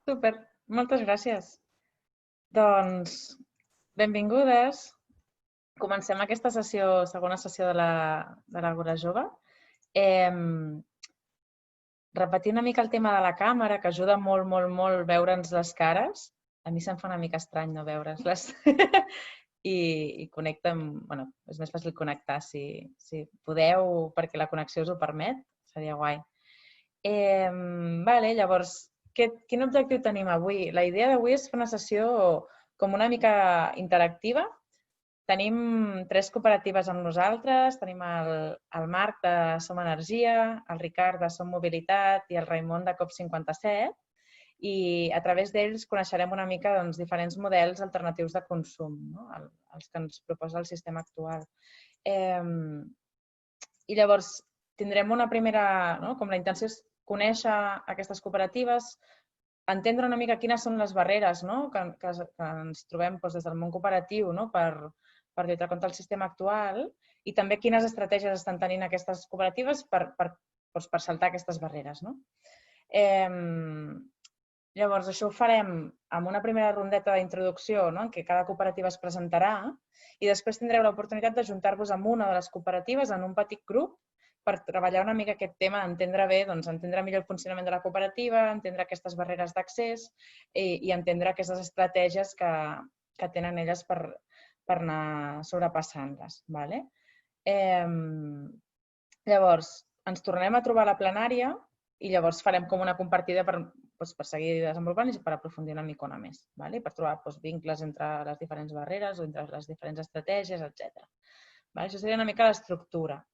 Super, moltes gràcies. Doncs, benvingudes. Comencem aquesta segona sessió de l'Àgora Jove. Repetir una mica el tema de la càmera, que ajuda molt, molt, molt veure'ns les cares. A mi se'm fa una mica estrany no veure's-les. I connecten, bueno, és més fàcil connectar si podeu, perquè la connexió us ho permet. Seria guai. Llavors, quin objectiu tenim avui? La idea d'avui és fer una sessió com una mica interactiva. Tenim 3 cooperatives amb nosaltres. Tenim el Marc de Som Energia, el Ricard de Som Mobilitat i el Raimon de COP57. I a través d'ells coneixerem una mica diferents models alternatius de consum, els que ens proposa el sistema actual. I llavors tindrem una primera, com la intenció és conèixer aquestes cooperatives, entendre una mica quines són les barreres que ens trobem des del món cooperatiu per lluitar contra el sistema actual i també quines estratègies estan tenint aquestes cooperatives per saltar aquestes barreres. Llavors, això ho farem amb una primera rondeta d'introducció en què cada cooperativa es presentarà i després tindreu l'oportunitat d'ajuntar-vos amb una de les cooperatives en un petit grup per treballar una mica aquest tema, entendre bé, entendre millor el funcionament de la cooperativa, entendre aquestes barreres d'accés i entendre aquestes estratègies que tenen elles per anar sobrepassant-les. Llavors, ens tornem a trobar a la plenària i llavors farem com una compartida per seguir desenvolupant i per aprofundir una micona més, per trobar vincles entre les diferents barreres o entre les diferents estratègies, etc. Això seria una mica l'estructura.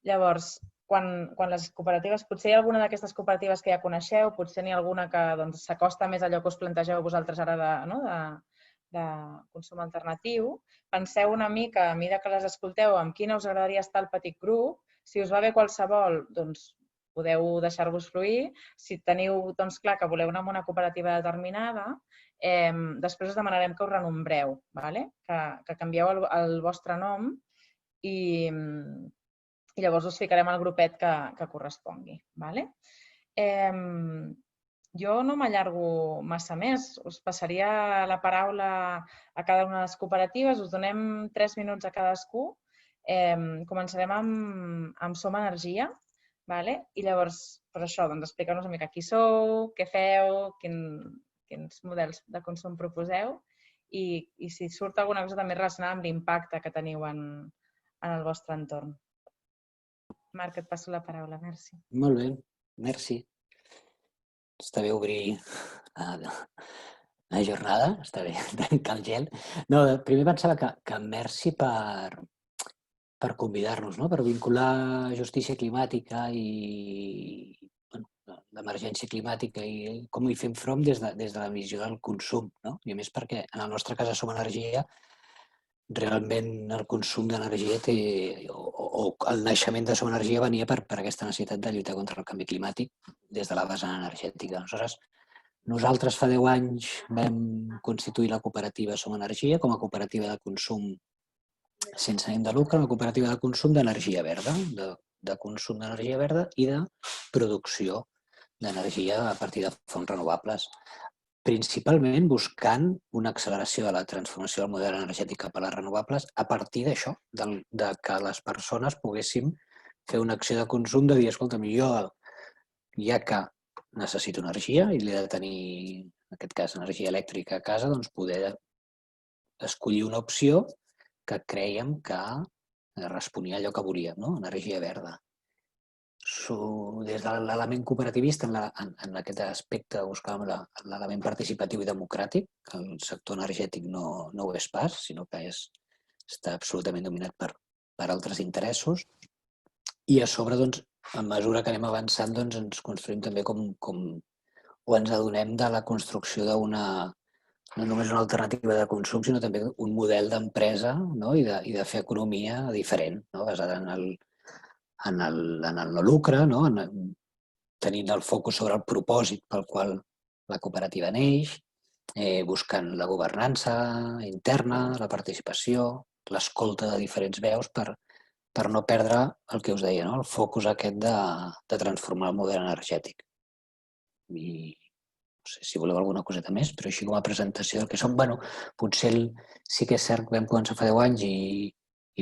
Llavors, quan les cooperatives, potser hi ha alguna d'aquestes cooperatives que ja coneixeu, potser n'hi ha alguna que s'acosta més a allò que us plantegeu vosaltres ara de consum alternatiu. Penseu una mica, a mesura que les escolteu, amb quina us agradaria estar al petit grup. Si us va bé qualsevol, doncs podeu deixar-vos fluir. Si teniu clar que voleu anar a una cooperativa determinada, després us demanarem que us renombreu, que canvieu el vostre nom i llavors us ficarem al grupet que correspongui. Jo no m'allargo massa més. Us passaria la paraula a cada una de les cooperatives. Us donem 3 minuts a cadascú. Començarem amb Som Energia. I llavors, per això, explicar-nos una mica qui sou, què feu, quins models de consum proposeu i si surt alguna cosa també relacionada amb l'impacte que teniu en el vostre entorn. Marc, et passo la paraula. Merci. Molt bé, merci. Està bé obrir la jornada, està bé trencar el gel. No, primer pensava que merci per convidar-nos, per vincular justícia climàtica i l'emergència climàtica i com hi fem front des de la visió del consum. I a més perquè en el nostre cas Som Energia realment el consum d'energia o el naixement de Som Energia venia per aquesta necessitat de lluitar contra el canvi climàtic des de la vessant energètica. Aleshores, nosaltres fa 10 anys vam constituir la cooperativa Som Energia com a cooperativa de consum sense ànim de lucre, una cooperativa de consum d'energia verda, de consum d'energia verda i de producció d'energia a partir de fonts renovables, principalment buscant una acceleració de la transformació del model energètic cap a les renovables a partir d'això, de que les persones poguéssim fer una acció de consum de dir, escolta, jo, ja que necessito energia i l'he de tenir, en aquest cas, energia elèctrica a casa, doncs poder escollir una opció que crèiem que responia a allò que volíem, energia verda. Des de l'element cooperativista, en aquest aspecte buscàvem l'element participatiu i democràtic, que el sector energètic no ho és pas, sinó que està absolutament dominat per altres interessos. I a sobre, a mesura que anem avançant, ens construïm també o ens adonem de la construcció d'una no només una alternativa de consum, sinó també un model d'empresa i de fer economia diferent, basada en el no lucre, tenint el focus sobre el propòsit pel qual la cooperativa neix, buscant la governança interna, la participació, l'escolta de diferents veus per no perdre el que us deia, el focus aquest de transformar el model energètic. I sé si voleu alguna coseta més, però així com a presentació del que som, bueno, potser sí que és cert que vam començar fa 10 anys i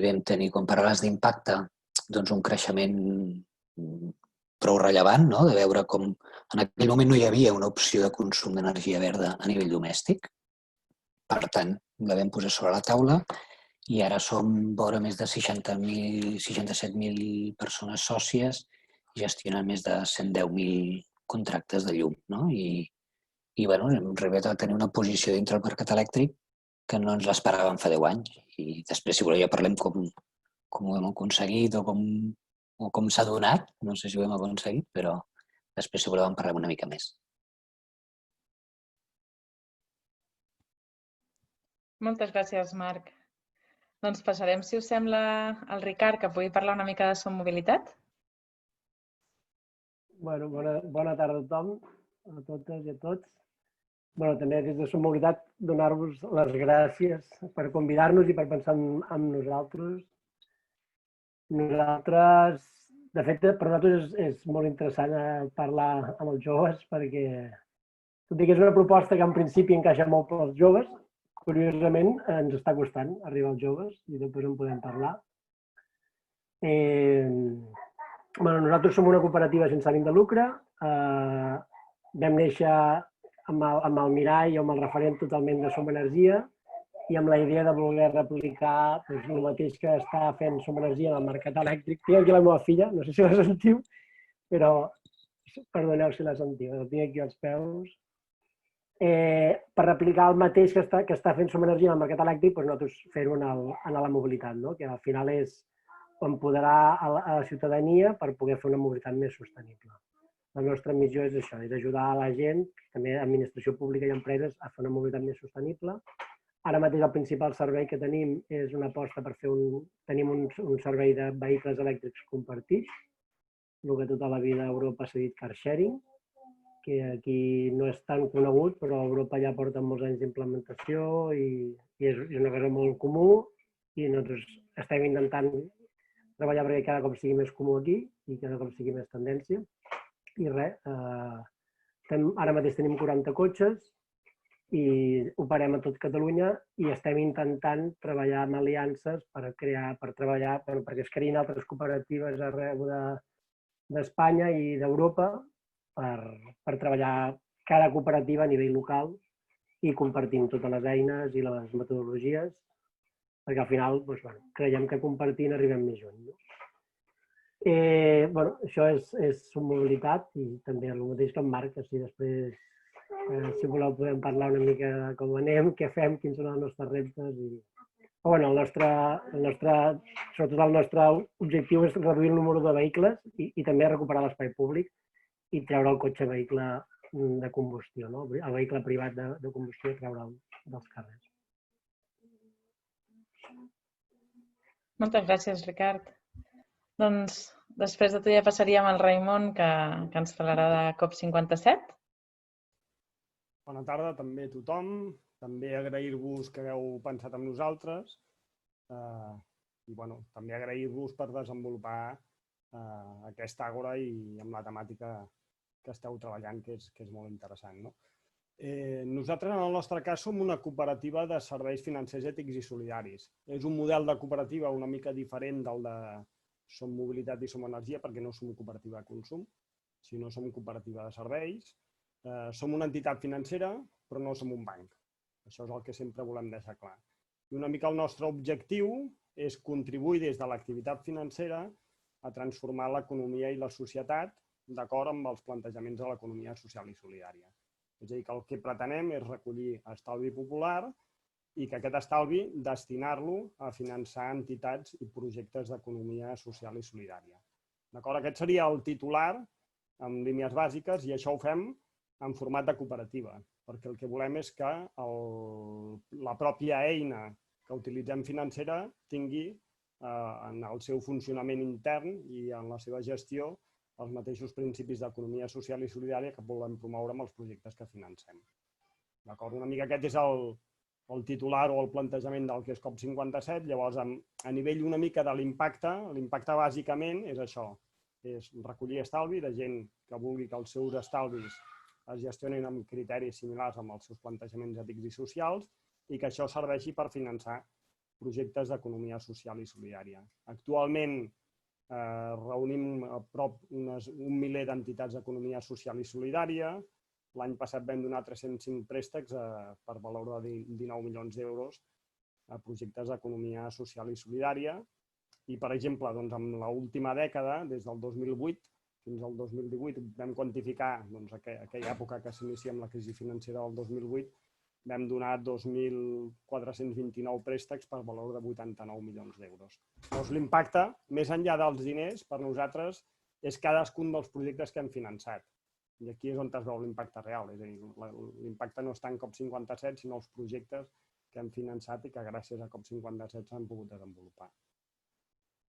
vam tenir, quan parles d'impacte, doncs un creixement prou rellevant, no? De veure com en aquell moment no hi havia una opció de consum d'energia verda a nivell domèstic. Per tant, la vam posar sobre la taula i ara som vora més de 67.000 persones sòcies gestionant més de 110.000 contractes de llum, no? I bueno, hem arribat a tenir una posició dintre del mercat elèctric que no ens l'esperàvem fa 10 anys. I després, si voleu, ja parlem com ho hem aconseguit o com s'ha donat. No sé si ho hem aconseguit, però després, si voleu, en parlem una mica més. Moltes gràcies, Marc. Doncs passarem, si us sembla, al Ricard, que pugui parlar una mica de Som Mobilitat. Bueno, bona tarda a tothom, a totes i a tots. També des de Som Mobilitat donar-vos les gràcies per convidar-nos i per pensar en nosaltres. De fet, per nosaltres és molt interessant parlar amb els joves perquè, tot i que és una proposta que en principi encaixa molt pels joves, curiosament ens està costant arribar als joves i després en podem parlar. Nosaltres som una cooperativa sense ànim de lucre. Vam néixer amb el mirall o amb el referent totalment de Som Energia i amb la idea de voler replicar el mateix que està fent Som Energia en el mercat elèctric. Tinc aquí la meva filla, no sé si la sentiu, però perdoneu si la sentiu, la tinc aquí als peus. Per replicar el mateix que està fent Som Energia en el mercat elèctric, nosaltres fer-ho en la mobilitat, que al final és empoderar a la ciutadania per poder fer una mobilitat més sostenible. La nostra missió és això, és ajudar a la gent, també administració pública i empreses, a fer una mobilitat més sostenible. Ara mateix el principal servei que tenim és una aposta per fer tenim un servei de vehicles elèctrics compartits, el que tota la vida a Europa s'ha dit car sharing, que aquí no és tan conegut, però a Europa ja porta molts anys d'implementació i és una cosa molt comú i nosaltres estem intentant treballar perquè cada cop sigui més comú aquí i cada cop sigui més tendència. I res, ara mateix tenim 40 cotxes i operem a tot Catalunya i estem intentant treballar amb aliances perquè es creïn altres cooperatives arreu d'Espanya i d'Europa per treballar cada cooperativa a nivell local i compartint totes les eines i les metodologies, perquè al final creiem que compartint arribem més lluny. Això és Som Mobilitat i també el mateix que en Marc, si després, si voleu, podem parlar una mica de com anem, què fem, quins són els nostres reptes. Sobretot el nostre objectiu és reduir el número de vehicles i també recuperar l'espai públic i treure el cotxe vehicle de combustió, el vehicle privat de combustió, treure'l dels carrers. Moltes gràcies, Ricard. Doncs després de tu ja passaríem al Raimon, que ens parlarà de COP57. Bona tarda també a tothom. També agrair-vos que hagueu pensat en nosaltres i també agrair-vos per desenvolupar aquesta àgora i amb la temàtica que esteu treballant, que és molt interessant. Nosaltres, en el nostre cas, som una cooperativa de serveis financers ètics i solidaris. És un model de cooperativa una mica diferent del de Som Mobilitat i Som Energia, perquè no som cooperativa de consum, sinó som cooperativa de serveis. Som una entitat financera, però no som un banc. Això és el que sempre volem deixar clar. I una mica el nostre objectiu és contribuir des de l'activitat financera a transformar l'economia i la societat d'acord amb els plantejaments de l'economia social i solidària. És a dir, que el que pretenem és recollir estalvi popular i que aquest estalvi destinar-lo a finançar entitats i projectes d'economia social i solidària. Aquest seria el titular en línies bàsiques i això ho fem en format de cooperativa, perquè el que volem és que la pròpia eina que utilitzem financera tingui en el seu funcionament intern i en la seva gestió els mateixos principis d'economia social i solidària que volem promoure amb els projectes que financem. Una mica aquest és el titular o el plantejament del que és COP57. Llavors, a nivell una mica de l'impacte bàsicament és això, és recollir estalvi de gent que vulgui que els seus estalvis es gestionin amb criteris similars amb els seus plantejaments ètics i socials i que això serveixi per finançar projectes d'economia social i solidària. Actualment reunim a prop un miler d'entitats d'economia social i solidària. L'any passat vam donar 305 préstecs per valor de 19 milions d'euros a projectes d'economia social i solidària. I, per exemple, en l'última dècada, des del 2008 fins al 2018, vam quantificar, aquella època que s'inicia amb la crisi financera del 2008, vam donar 2.429 préstecs per valor de 89 milions d'euros. Llavors, l'impacte, més enllà dels diners, per nosaltres, és cadascun dels projectes que hem finançat. I aquí és on es veu l'impacte real. És a dir, l'impacte no està en COP57, sinó els projectes que hem finançat i que gràcies a COP57 s'han pogut desenvolupar.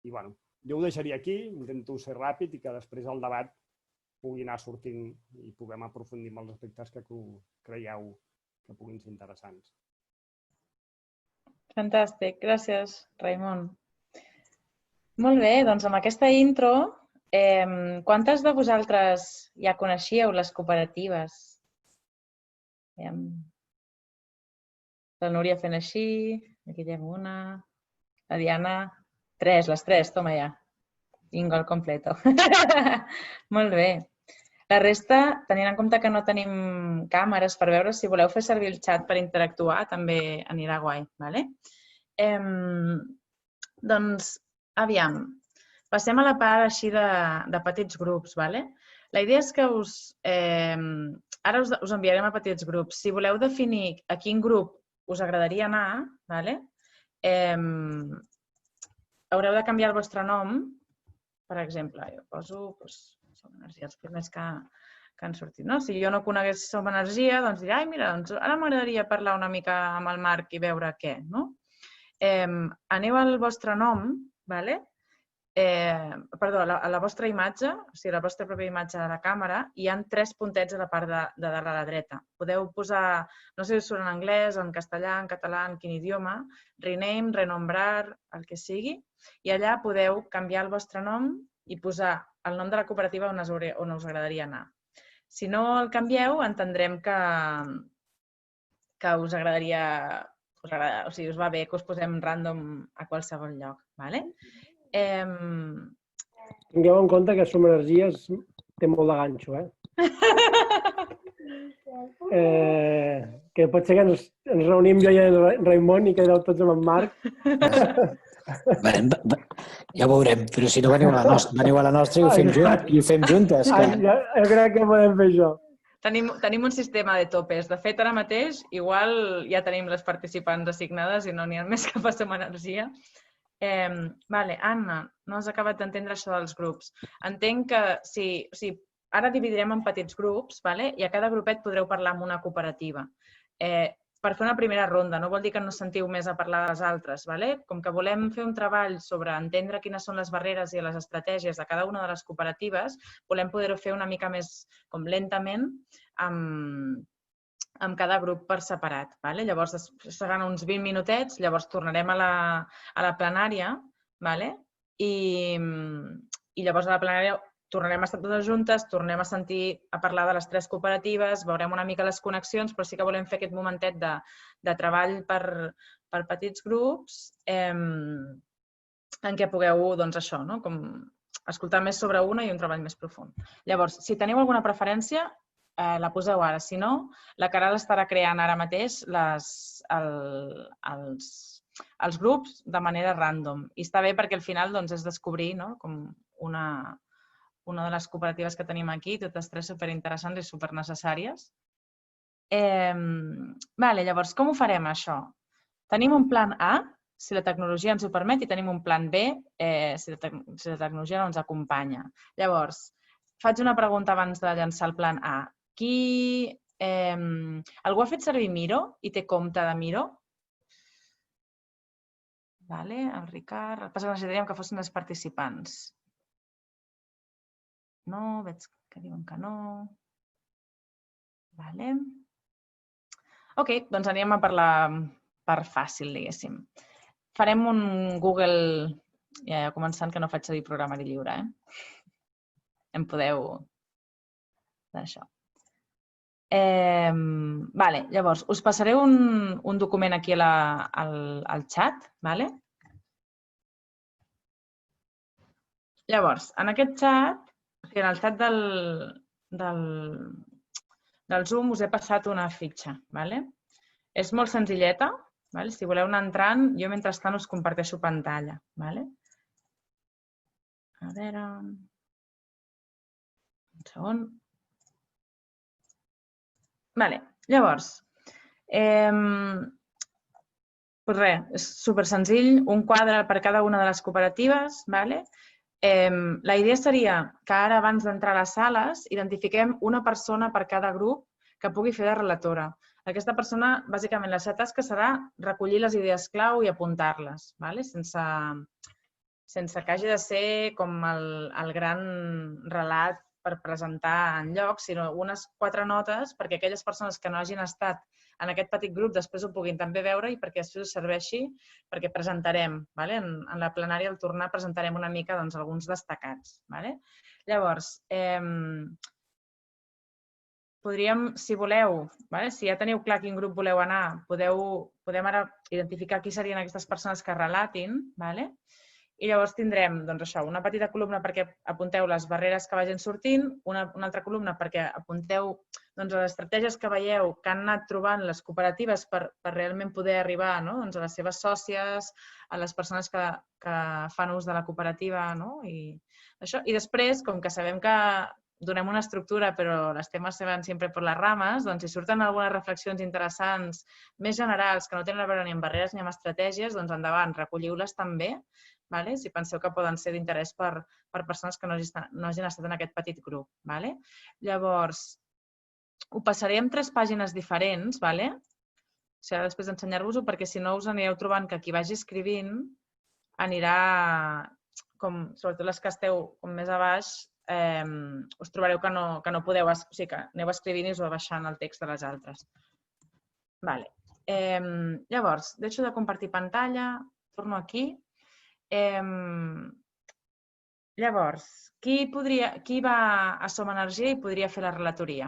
I, bueno, jo ho deixaria aquí, intento ser ràpid i que després el debat pugui anar sortint i puguem aprofundir en els aspectes que creieu que puguin ser interessants. Fantàstic, gràcies, Raimon. Molt bé, doncs amb aquesta intro, quantes de vosaltres ja coneixíeu les cooperatives? La Núria fent així, aquí hi ha una, la Diana, les tres, toma ja. Bingo al completo. Molt bé. La resta, tenint en compte que no tenim càmeres per veure, si voleu fer servir el xat per interactuar, també anirà guai. Doncs, aviam, passem a la part així de petits grups. La idea és que ara us enviarem a petits grups. Si voleu definir a quin grup us agradaria anar, haureu de canviar el vostre nom. Per exemple, jo poso Som Energia, els primers que han sortit. Si jo no conegués Som Energia, doncs diré, mira, ara m'agradaria parlar una mica amb el Marc i veure què. Aneu al vostre nom, perdó, a la vostra imatge, o sigui, la vostra pròpia imatge de la càmera, hi ha 3 puntets a la part de dalt a la dreta. Podeu posar, no sé si surt en anglès, en castellà, en català, en quin idioma, rename, renombrar, el que sigui, i allà podeu canviar el vostre nom i posar el nom de la cooperativa on us agradaria anar. Si no el canvieu, entendrem que us agradaria, o sigui, us va bé que us posem random a qualsevol lloc. Tingueu en compte que Som Energies té molt de ganxo, que pot ser que ens reunim jo i en Raimon i quedeu tots amb en Marc. Ja ho veurem, però si no veniu a la nostra i ho fem juntes. Jo crec que podem fer això. Tenim un sistema de topes. De fet, ara mateix, igual ja tenim les participants assignades i no n'hi ha més que per Som Energia. Anna, no has acabat d'entendre això dels grups. Entenc que ara dividirem en petits grups i a cada grupet podreu parlar amb una cooperativa. Per fer una primera ronda, no vol dir que no sentiu més a parlar de les altres. Com que volem fer un treball sobre entendre quines són les barreres i les estratègies de cada una de les cooperatives, volem poder-ho fer una mica més lentament amb cada grup per separat. Llavors seran uns 20 minutets, llavors tornarem a la plenària i llavors a la plenària tornarem a estar totes juntes, tornem a sentir a parlar de les 3 cooperatives, veurem una mica les connexions, però sí que volem fer aquest momentet de treball per petits grups en què pugueu, escoltar més sobre una i un treball més profund. Llavors, si teniu alguna preferència, la poseu ara. Si no, la Caral estarà creant ara mateix els grups de manera random. I està bé perquè al final és descobrir una de les cooperatives que tenim aquí, totes 3 superinteressants i supernecessàries. Llavors, com ho farem, això? Tenim un plan A, si la tecnologia ens ho permet, i tenim un plan B, si la tecnologia no ens acompanya. Llavors, faig una pregunta abans de llançar el plan A. Algú ha fet servir Miro i té compte de Miro? El Ricard... El que passa que necessitaríem que fossin els participants. No, veig que diuen que no. Ok, doncs anem a parlar per fàcil, diguéssim. Farem un Google, ja començant que no faig servir programari lliure. Em podeu d'això. Vale, llavors, us passaré un document aquí al xat, vale? Llavors, en aquest xat, en el xat del Zoom us he passat una fitxa, vale? És molt senzilleta, vale? Si voleu anar entrant, jo mentrestant us comparteixo pantalla, vale? A veure... Un segon. Vale, llavors, res, és super senzill, un quadre per cada una de les cooperatives, vale? La idea seria que ara, abans d'entrar a les sales, identifiquem una persona per cada grup que pugui fer de relatora. Aquesta persona, bàsicament, la seva tasca serà recollir les idees clau i apuntar-les, vale? Sense que hagi de ser com el gran relat per presentar enlloc, sinó unes 4 notes perquè aquelles persones que no hagin estat en aquest petit grup després ho puguin també veure i perquè després us serveixi perquè presentarem. En la plenària, al tornar, presentarem una mica alguns destacats. Llavors, podríem, si voleu, si ja teniu clar a quin grup voleu anar, podem ara identificar qui serien aquestes persones que relatin, i llavors tindrem una petita columna perquè apunteu les barreres que vagin sortint, una altra columna perquè apunteu les estratègies que veieu que han anat trobant les cooperatives per realment poder arribar a les seves sòcies, a les persones que fan ús de la cooperativa. I després, com que sabem que donem una estructura però els temes se van sempre per les rames, si surten algunes reflexions interessants més generals que no tenen a veure ni amb barreres ni amb estratègies, endavant, recolliu-les també, si penseu que poden ser d'interès per persones que no hagin estat en aquest petit grup. Llavors, ho passaré en 3 pàgines diferents, serà després d'ensenyar-vos-ho, perquè si no us anireu trobant que qui vagi escrivint anirà, sobretot les que esteu més a baix, us trobareu que no podeu, o sigui que aneu escrivint i us va baixant el text de les altres. Llavors, deixo de compartir pantalla, torno aquí. Llavors, qui va a Som Energia i podria fer la relatoria?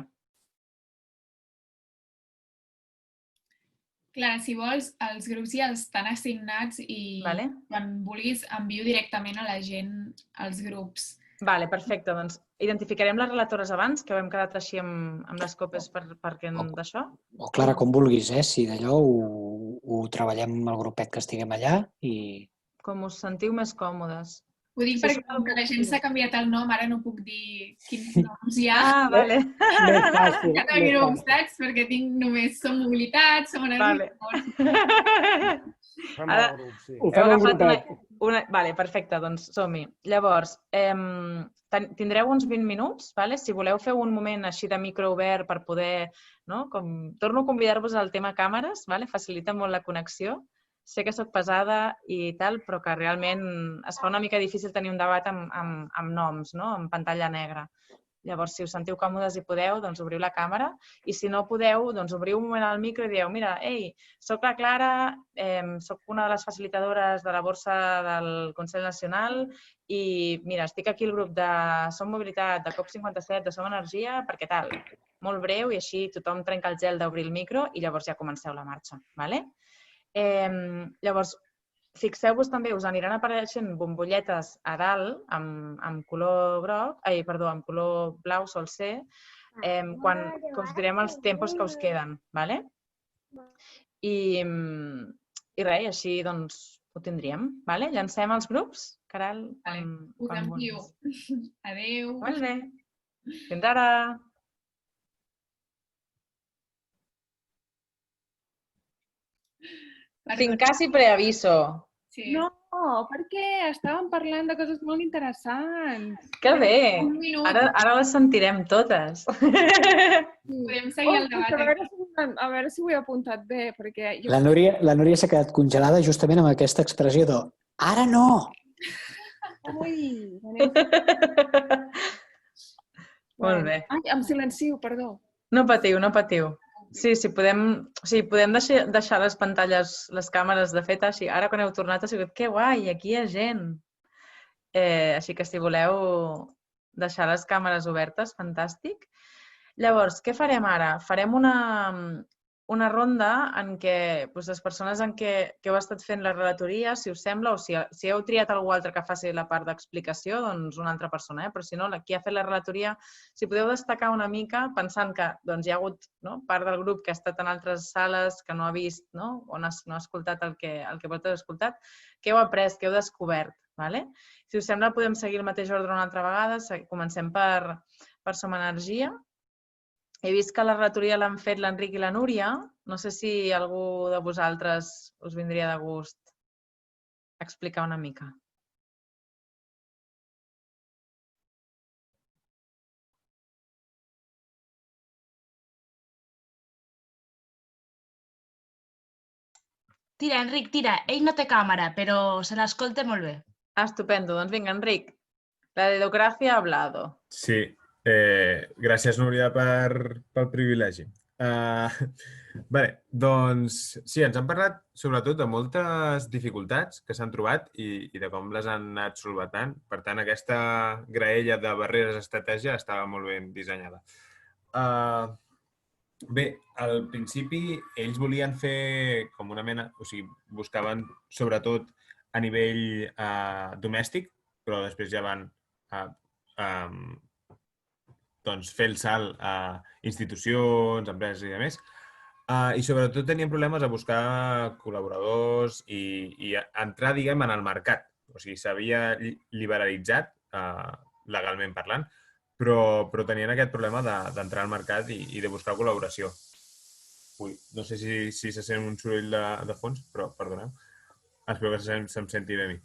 Clar, si vols, els grups ja estan assignats i quan vulguis envio directament a la gent als grups. Vale, perfecte. Doncs identificarem les relatores abans, que ho hem quedat així amb les copes perquè d'això. O, Clara, com vulguis, si d'allò ho treballem amb el grupet que estiguem allà i... Com us sentiu més còmodes. Ho dic perquè com que la gent s'ha canviat el nom, ara no puc dir quins noms hi ha. Ah, vale. Més fàcil. Cada grup, saps? Perquè tinc només Som Mobilitat, Som Energia. Fem el grup, sí. Ho fem en grupet. Vale, perfecte, doncs som-hi. Llavors, tindreu uns 20 minuts, si voleu fer un moment així de micro obert per poder... Torno a convidar-vos al tema càmeres, facilita molt la connexió. Sé que soc pesada i tal, però que realment es fa una mica difícil tenir un debat amb noms, amb pantalla negra. Llavors, si us sentiu còmodes i podeu, doncs obriu la càmera i si no podeu, doncs obriu un moment al micro i dieu, mira, soc la Clara, soc una de les facilitadores de la borsa del Consell Nacional i mira, estic aquí al grup de Som Mobilitat, de COP57, de Som Energia, perquè tal, molt breu i així tothom trenca el gel d'obrir el micro i llavors ja comenceu la marxa, d'acord? Llavors, fixeu-vos també, us aniran apareixent bombolletes a dalt amb color groc, perdó, amb color blau sol ser, quan us direm els tempos que us queden, d'acord? I res, així doncs ho tindríem, d'acord? Llancem els grups, Caral? Us envio. Adéu. Molt bé. Fins ara. Sin casi preaviso. No, perquè estàvem parlant de coses molt interessants. Que bé! Ara les sentirem totes. Podem seguir el debat. A veure si ho he apuntat bé, perquè... La Núria s'ha quedat congelada justament amb aquesta expressió de «Ara no!». Ui! Molt bé. Ai, em silencio, perdó. No patiu, no patiu. Sí, podem deixar les pantalles, les càmeres, de fet, així. Ara quan heu tornat ha sigut, que guai, aquí hi ha gent. Així que si voleu deixar les càmeres obertes, fantàstic. Llavors, què farem ara? Farem una ronda en què les persones en què heu estat fent la relatoria, si us sembla, o si heu triat algú altre que faci la part d'explicació, doncs una altra persona, però si no, qui ha fet la relatoria, si podeu destacar una mica, pensant que hi ha hagut part del grup que ha estat en altres sales, que no ha vist o no ha escoltat el que vosaltres heu escoltat, què heu après, què heu descobert. Si us sembla, podem seguir el mateix ordre una altra vegada. Comencem per Som Energia. He vist que la relatoria l'han fet l'Enric i la Núria. No sé si algú de vosaltres us vindria de gust explicar una mica. Tira, Enric, tira. Ell no té càmera, però se l'escolta molt bé. Estupendo. Doncs vinga, Enric. La dedocràcia ha hablado. Sí. Gràcies, Núria, pel privilegi. Doncs sí, ens han parlat sobretot de moltes dificultats que s'han trobat i de com les han anat solventant. Per tant, aquesta graella de barreres d'estratègia estava molt ben dissenyada. Bé, al principi ells volien fer com una mena, o sigui, buscaven sobretot a nivell domèstic, però després ja van fer el salt a institucions, empreses i demés. I sobretot tenien problemes a buscar col·laboradors i entrar, diguem, en el mercat. O sigui, s'havia liberalitzat, legalment parlant, però tenien aquest problema d'entrar al mercat i de buscar col·laboració. Ui, no sé si se sent un soroll de fons, però perdoneu. Espero que se'm senti bé a mi.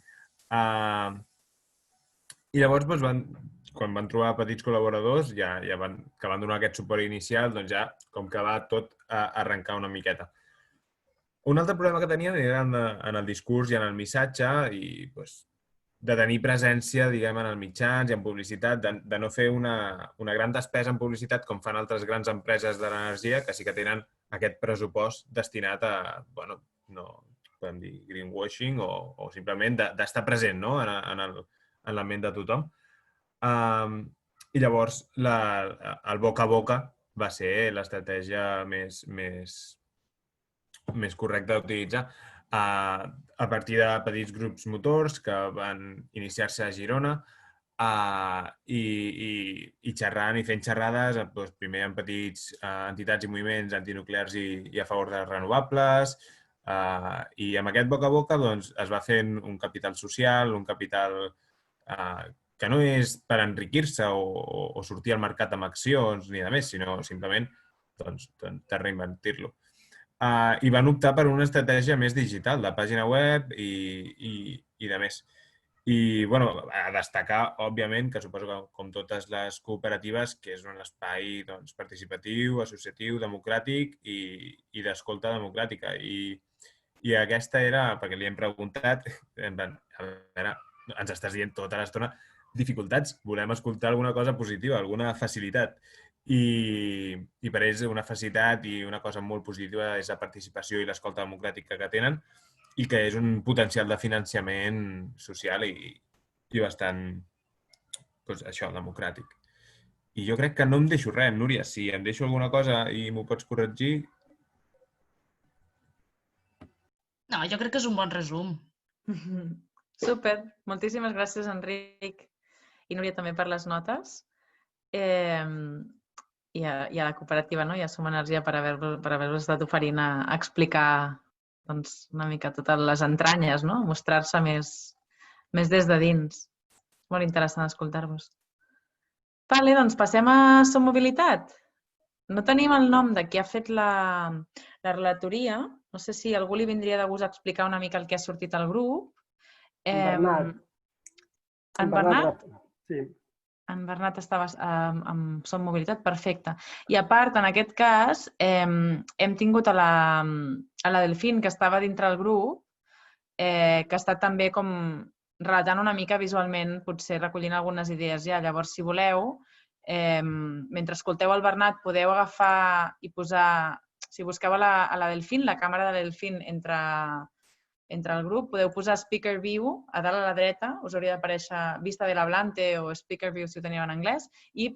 I llavors, quan van trobar petits col·laboradors, que van donar aquest suport inicial, doncs ja com que va tot arrencar una miqueta. Un altre problema que tenien era en el discurs i en el missatge i de tenir presència, diguem, en els mitjans i en publicitat, de no fer una gran despesa en publicitat com fan altres grans empreses de l'energia que sí que tenen aquest pressupost destinat a, no podem dir greenwashing o simplement d'estar present en la ment de tothom. I llavors el boca a boca va ser l'estratègia més correcta d'utilitzar a partir de petits grups motors que van iniciar-se a Girona i xerrant i fent xerrades primer en petits entitats i moviments antinuclears i a favor de les renovables i amb aquest boca a boca es va fent un capital social, un capital que no és per enriquir-se o sortir al mercat amb accions ni de més, sinó simplement de reinventir-lo. I van optar per una estratègia més digital, de pàgina web i de més. I, a destacar, òbviament, que suposo que, com totes les cooperatives, que és un espai participatiu, associatiu, democràtic i d'escolta democràtica. I aquesta era, perquè li hem preguntat, a veure, ens estàs dient tota l'estona dificultats, volem escoltar alguna cosa positiva, alguna facilitat. I per ells una facilitat i una cosa molt positiva és la participació i l'escolta democràtica que tenen i que és un potencial de finançament social i bastant, democràtic. I jo crec que no em deixo res, Núria. Si em deixo alguna cosa i m'ho pots corregir... No, jo crec que és un bon resum. Súper. Moltíssimes gràcies, Enric i Núria, també per les notes. I a la cooperativa, i a Som Energia per haver-vos estat oferint a explicar una mica totes les entranyes, mostrar-se més des de dins. Molt interessant escoltar-vos. Vale, doncs passem a Som Mobilitat. No tenim el nom de qui ha fet la relatoria. No sé si algú li vindria de gust explicar una mica el que ha sortit al grup. En Bernat? Sí. En Bernat estava amb Som Mobilitat, perfecte. I a part, en aquest cas, hem tingut a la Delfín, que estava dintre el grup, que ha estat també com relatant una mica visualment, potser recollint algunes idees ja. Llavors, si voleu, mentre escolteu el Bernat, podeu agafar i posar, si busqueu a la Delfín, la càmera de la Delfín entre entre el grup. Podeu posar Speaker View a dalt a la dreta, us hauria d'aparèixer Vista de l'Hablante o Speaker View si ho teniu en anglès, i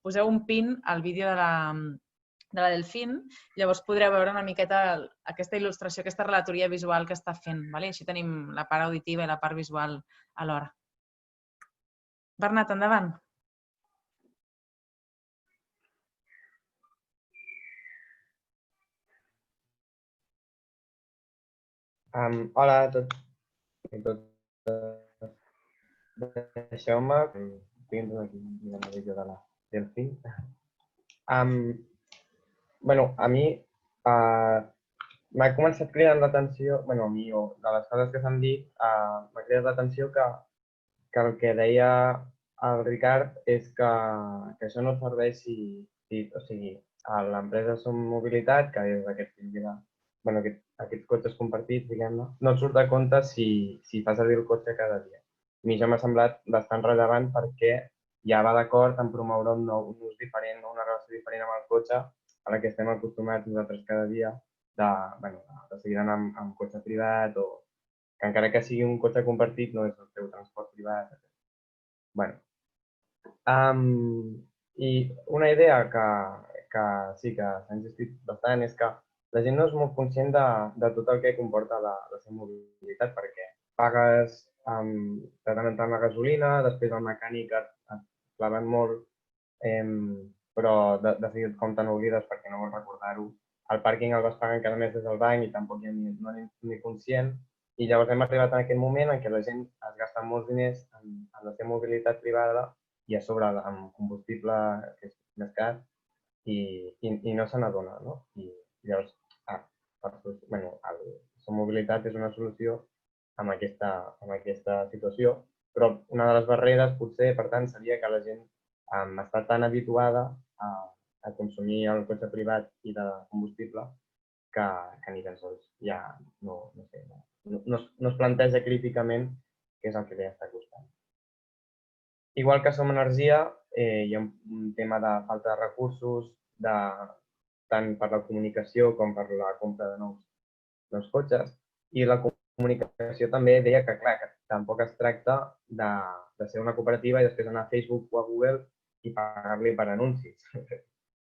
poseu un pin al vídeo de la Delfín, llavors podreu veure una miqueta aquesta il·lustració, aquesta relatoria visual que està fent. Així tenim la part auditiva i la part visual alhora. Bernat, endavant. Hola a tots i totes. Deixeu-me que tinc aquí la vídeo de la Delfín. A mi m'ha començat cridant l'atenció, a mi o de les coses que s'han dit, m'ha cridat l'atenció que el que deia el Ricard és que això no serveixi, o sigui, a l'empresa Som Mobilitat, que és aquests cotxes compartits, diguem-ne, no et surt a compte si fa servir el cotxe cada dia. A mi això m'ha semblat bastant rellevant perquè ja va d'acord en promoure un ús diferent, una relació diferent amb el cotxe a la que estem acostumats nosaltres cada dia, de seguir anant amb cotxe privat o que encara que sigui un cotxe compartit no és el teu transport privat. I una idea que sí que s'ha insistit bastant és que la gent no és molt conscient de tot el que comporta la seva mobilitat, perquè pagues de tant en tant la gasolina, després el mecànic et claven molt, però de seguida et compten oblides perquè no vols recordar-ho. El pàrquing el vas pagant cada mes des del banc i tampoc no n'és ni conscient. I llavors hem arribat en aquest moment en què la gent es gasta molts diners en la seva mobilitat privada i a sobre amb combustible que és més car i no se n'adona. I llavors, Som Mobilitat és una solució amb aquesta situació, però una de les barreres potser, per tant, seria que la gent està tan habituada a consumir el cotxe privat i de combustible que ni tan sols ja no es planteja críticament què és el que li està costant. Igual que Som Energia, hi ha un tema de falta de recursos, tant per la comunicació com per la compra de nous cotxes, i la comunicació també deia que, clar, que tampoc es tracta de ser una cooperativa i després anar a Facebook o a Google i pagar-li per anuncis.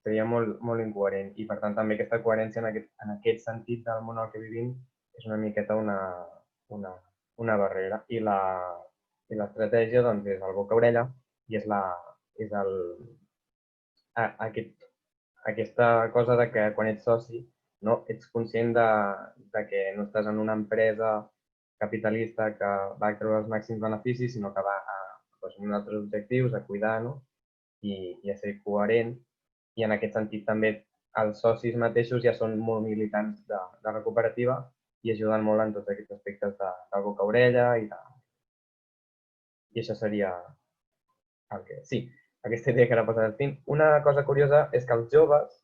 Seria molt incoherent i, per tant, també aquesta coherència en aquest sentit del món en què vivim és una miqueta una barrera. I l'estratègia és el boca-orella i és aquesta cosa de que quan ets soci ets conscient que no estàs en una empresa capitalista que va a treure els màxims beneficis, sinó que va a uns altres objectius, a cuidar i a ser coherent. I en aquest sentit també els socis mateixos ja són molt militants de la cooperativa i ajuden molt en tots aquests aspectes del boca-orella i això seria el que... Sí, aquesta idea que era posar al fin. Una cosa curiosa és que als joves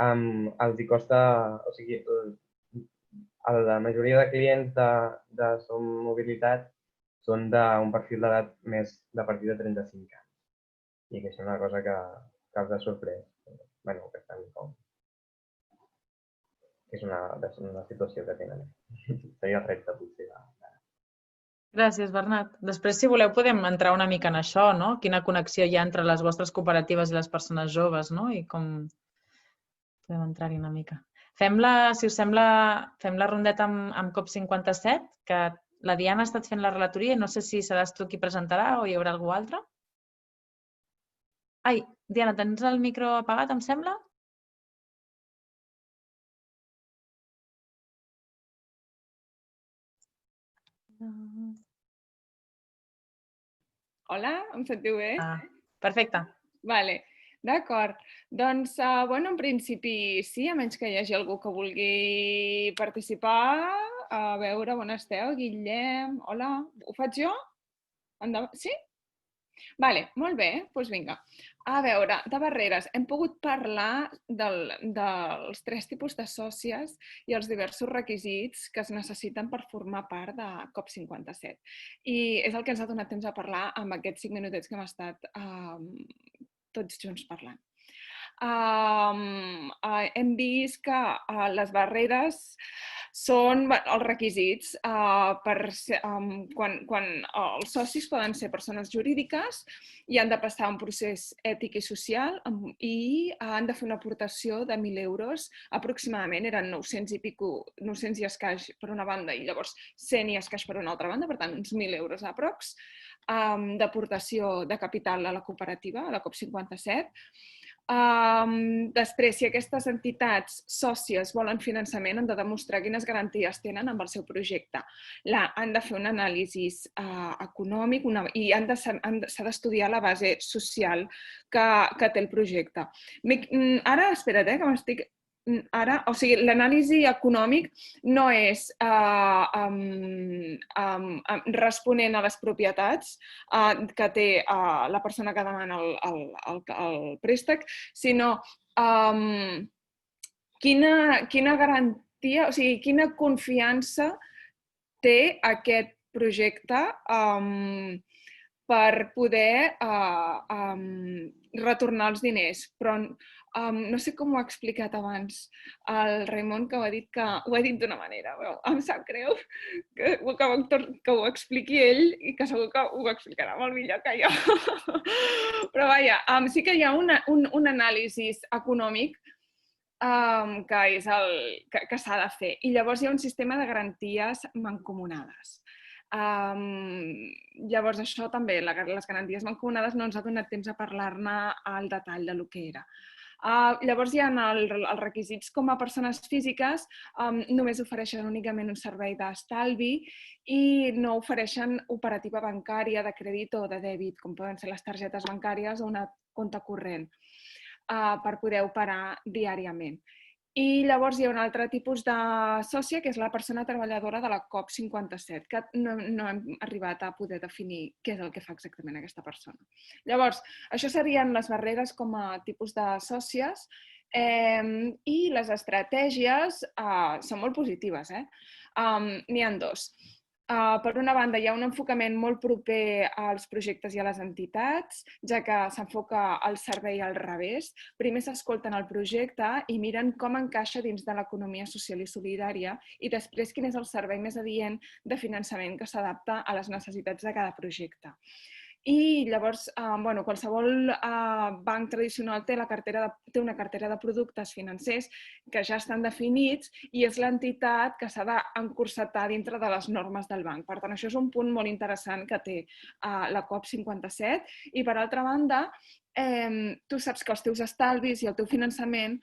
els hi costa... O sigui, la majoria de clients de Som Mobilitat són d'un perfil d'edat més de a partir de 35 anys. I que això és una cosa que els ha sorprès. Que estan com... És una situació que tenen. Seria el repte, potser. Gràcies, Bernat. Després, si voleu, podem entrar una mica en això, no? Quina connexió hi ha entre les vostres cooperatives i les persones joves, no? I com podem entrar-hi una mica. Si us sembla, fem la rondeta amb COP57, que la Diana ha estat fent la relatoria i no sé si seràs tu qui presentarà o hi haurà algú altre. Ai, Diana, tens el micro apagat, em sembla? Hola, em sentiu bé? Perfecte. Vale, d'acord. Doncs, en principi sí, a menys que hi hagi algú que vulgui participar. A veure, on esteu? Guillem, hola. Ho faig jo? Endavant. Sí? Vale, molt bé, doncs vinga. A veure, de barreres, hem pogut parlar dels 3 tipus de sòcies i els diversos requisits que es necessiten per formar part de COP57. I és el que ens ha donat temps a parlar amb aquests 5 minutets que hem estat tots junts parlant. Hem vist que les barreres són els requisits quan els socis poden ser persones jurídiques i han de passar un procés ètic i social i han de fer una aportació de 1.000 euros, aproximadament eren 900 i escaix per una banda i llavors 100 i escaix per una altra banda, per tant uns 1.000 euros aprox d'aportació de capital a la cooperativa, a la COP57. Després, si aquestes entitats sòcies volen finançament, han de demostrar quines garanties tenen amb el seu projecte. Han de fer un anàlisi econòmic i s'ha d'estudiar la base social que té el projecte. Ara, espera't, que m'estic... O sigui, l'anàlisi econòmic no és responent a les propietats que té la persona que demana el préstec, sinó quina garantia, o sigui, quina confiança té aquest projecte per poder retornar els diners. Però no sé com ho ha explicat abans el Raimon, que ho ha dit d'una manera. Em sap greu que ho expliqui ell i que segur que ho explicarà molt millor que jo. Però vaja, sí que hi ha un anàlisi econòmic que s'ha de fer. I llavors hi ha un sistema de garanties mancomunades. Llavors això també, les garanties mancomunades no ens ha donat temps a parlar-ne al detall de lo que era. Llavors hi ha els requisits com a persones físiques, només ofereixen únicament un servei d'estalvi i no ofereixen operativa bancària de crèdit o de dèbit, com poden ser les targetes bancàries o una compte corrent, per poder operar diàriament. I llavors hi ha un altre tipus de sòcia, que és la persona treballadora de la COP57, que no hem arribat a poder definir què és el que fa exactament aquesta persona. Llavors, això serien les barreres com a tipus de sòcies i les estratègies són molt positives. N'hi ha dos. Per una banda, hi ha un enfocament molt proper als projectes i a les entitats, ja que s'enfoca el servei al revés. Primer s'escolten el projecte i miren com encaixa dins de l'economia social i solidària i després quin és el servei més adient de finançament que s'adapta a les necessitats de cada projecte. I llavors, qualsevol banc tradicional té una cartera de productes financers que ja estan definits i és l'entitat que s'ha d'encursetar dintre de les normes del banc. Per tant, això és un punt molt interessant que té la COP57. I per altra banda, tu saps que els teus estalvis i el teu finançament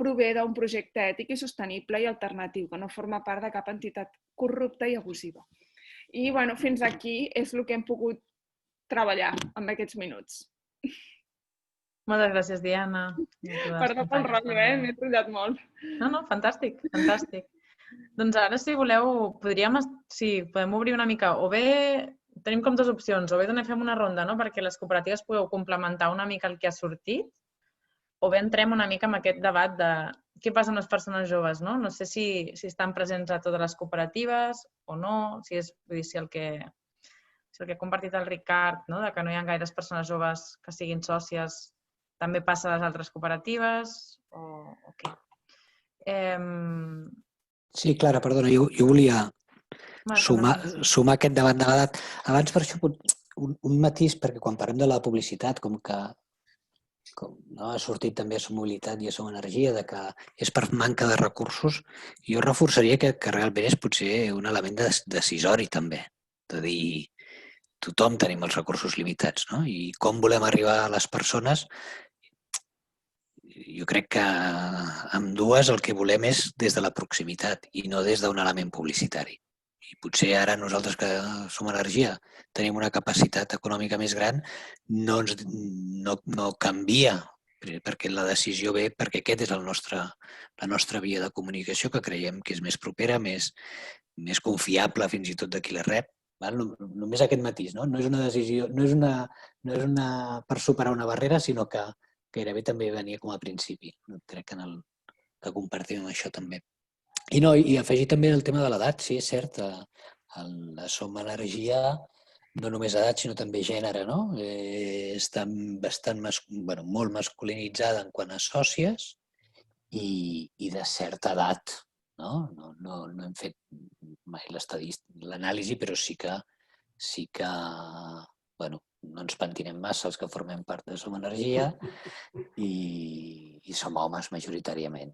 prové d'un projecte ètic i sostenible i alternatiu, que no forma part de cap entitat corrupta i abusiva. I fins aquí és el que hem pogut treballar en aquests minuts. Moltes gràcies, Diana. Perdó pel rotllo, m'he trullat molt. No, fantàstic, fantàstic. Doncs ara, si voleu, podem obrir una mica, o bé tenim com dues opcions, o bé fem una ronda perquè les cooperatives pugueu complementar una mica el que ha sortit, o bé entrem una mica en aquest debat de què passa amb les persones joves. No sé si estan presents a totes les cooperatives o no, si el que ha compartit el Ricard, que no hi ha gaires persones joves que siguin sòcies, també passa a les altres cooperatives o què? Sí, Clara, perdona, jo volia sumar aquest debat de l'edat. Abans, per això, un matís, perquè quan parlem de la publicitat, com que ha sortit també a Som Mobilitat i a Som Energia, que és per manca de recursos, jo reforçaria que realment és potser un element decisori també, de dir tothom tenim els recursos limitats, no? I com volem arribar a les persones, jo crec que amb dues el que volem és des de la proximitat i no des d'un element publicitari. I potser ara nosaltres que som Energia tenim una capacitat econòmica més gran, no canvia, perquè la decisió ve perquè aquest és la nostra via de comunicació que creiem que és més propera, més confiable fins i tot de qui la rep. Només aquest matís, no és una decisió, no és una per superar una barrera, sinó que gairebé també venia com a principi. Crec que compartim això també. I afegir també el tema de l'edat, sí, és cert, a Som Energia, no només edat, sinó també gènere, no? Està molt masculinitzada en quant a sòcies i de certa edat, No hem fet mai l'anàlisi, però sí que no ens pentinem massa els que formem part de Som Energia i som homes majoritàriament.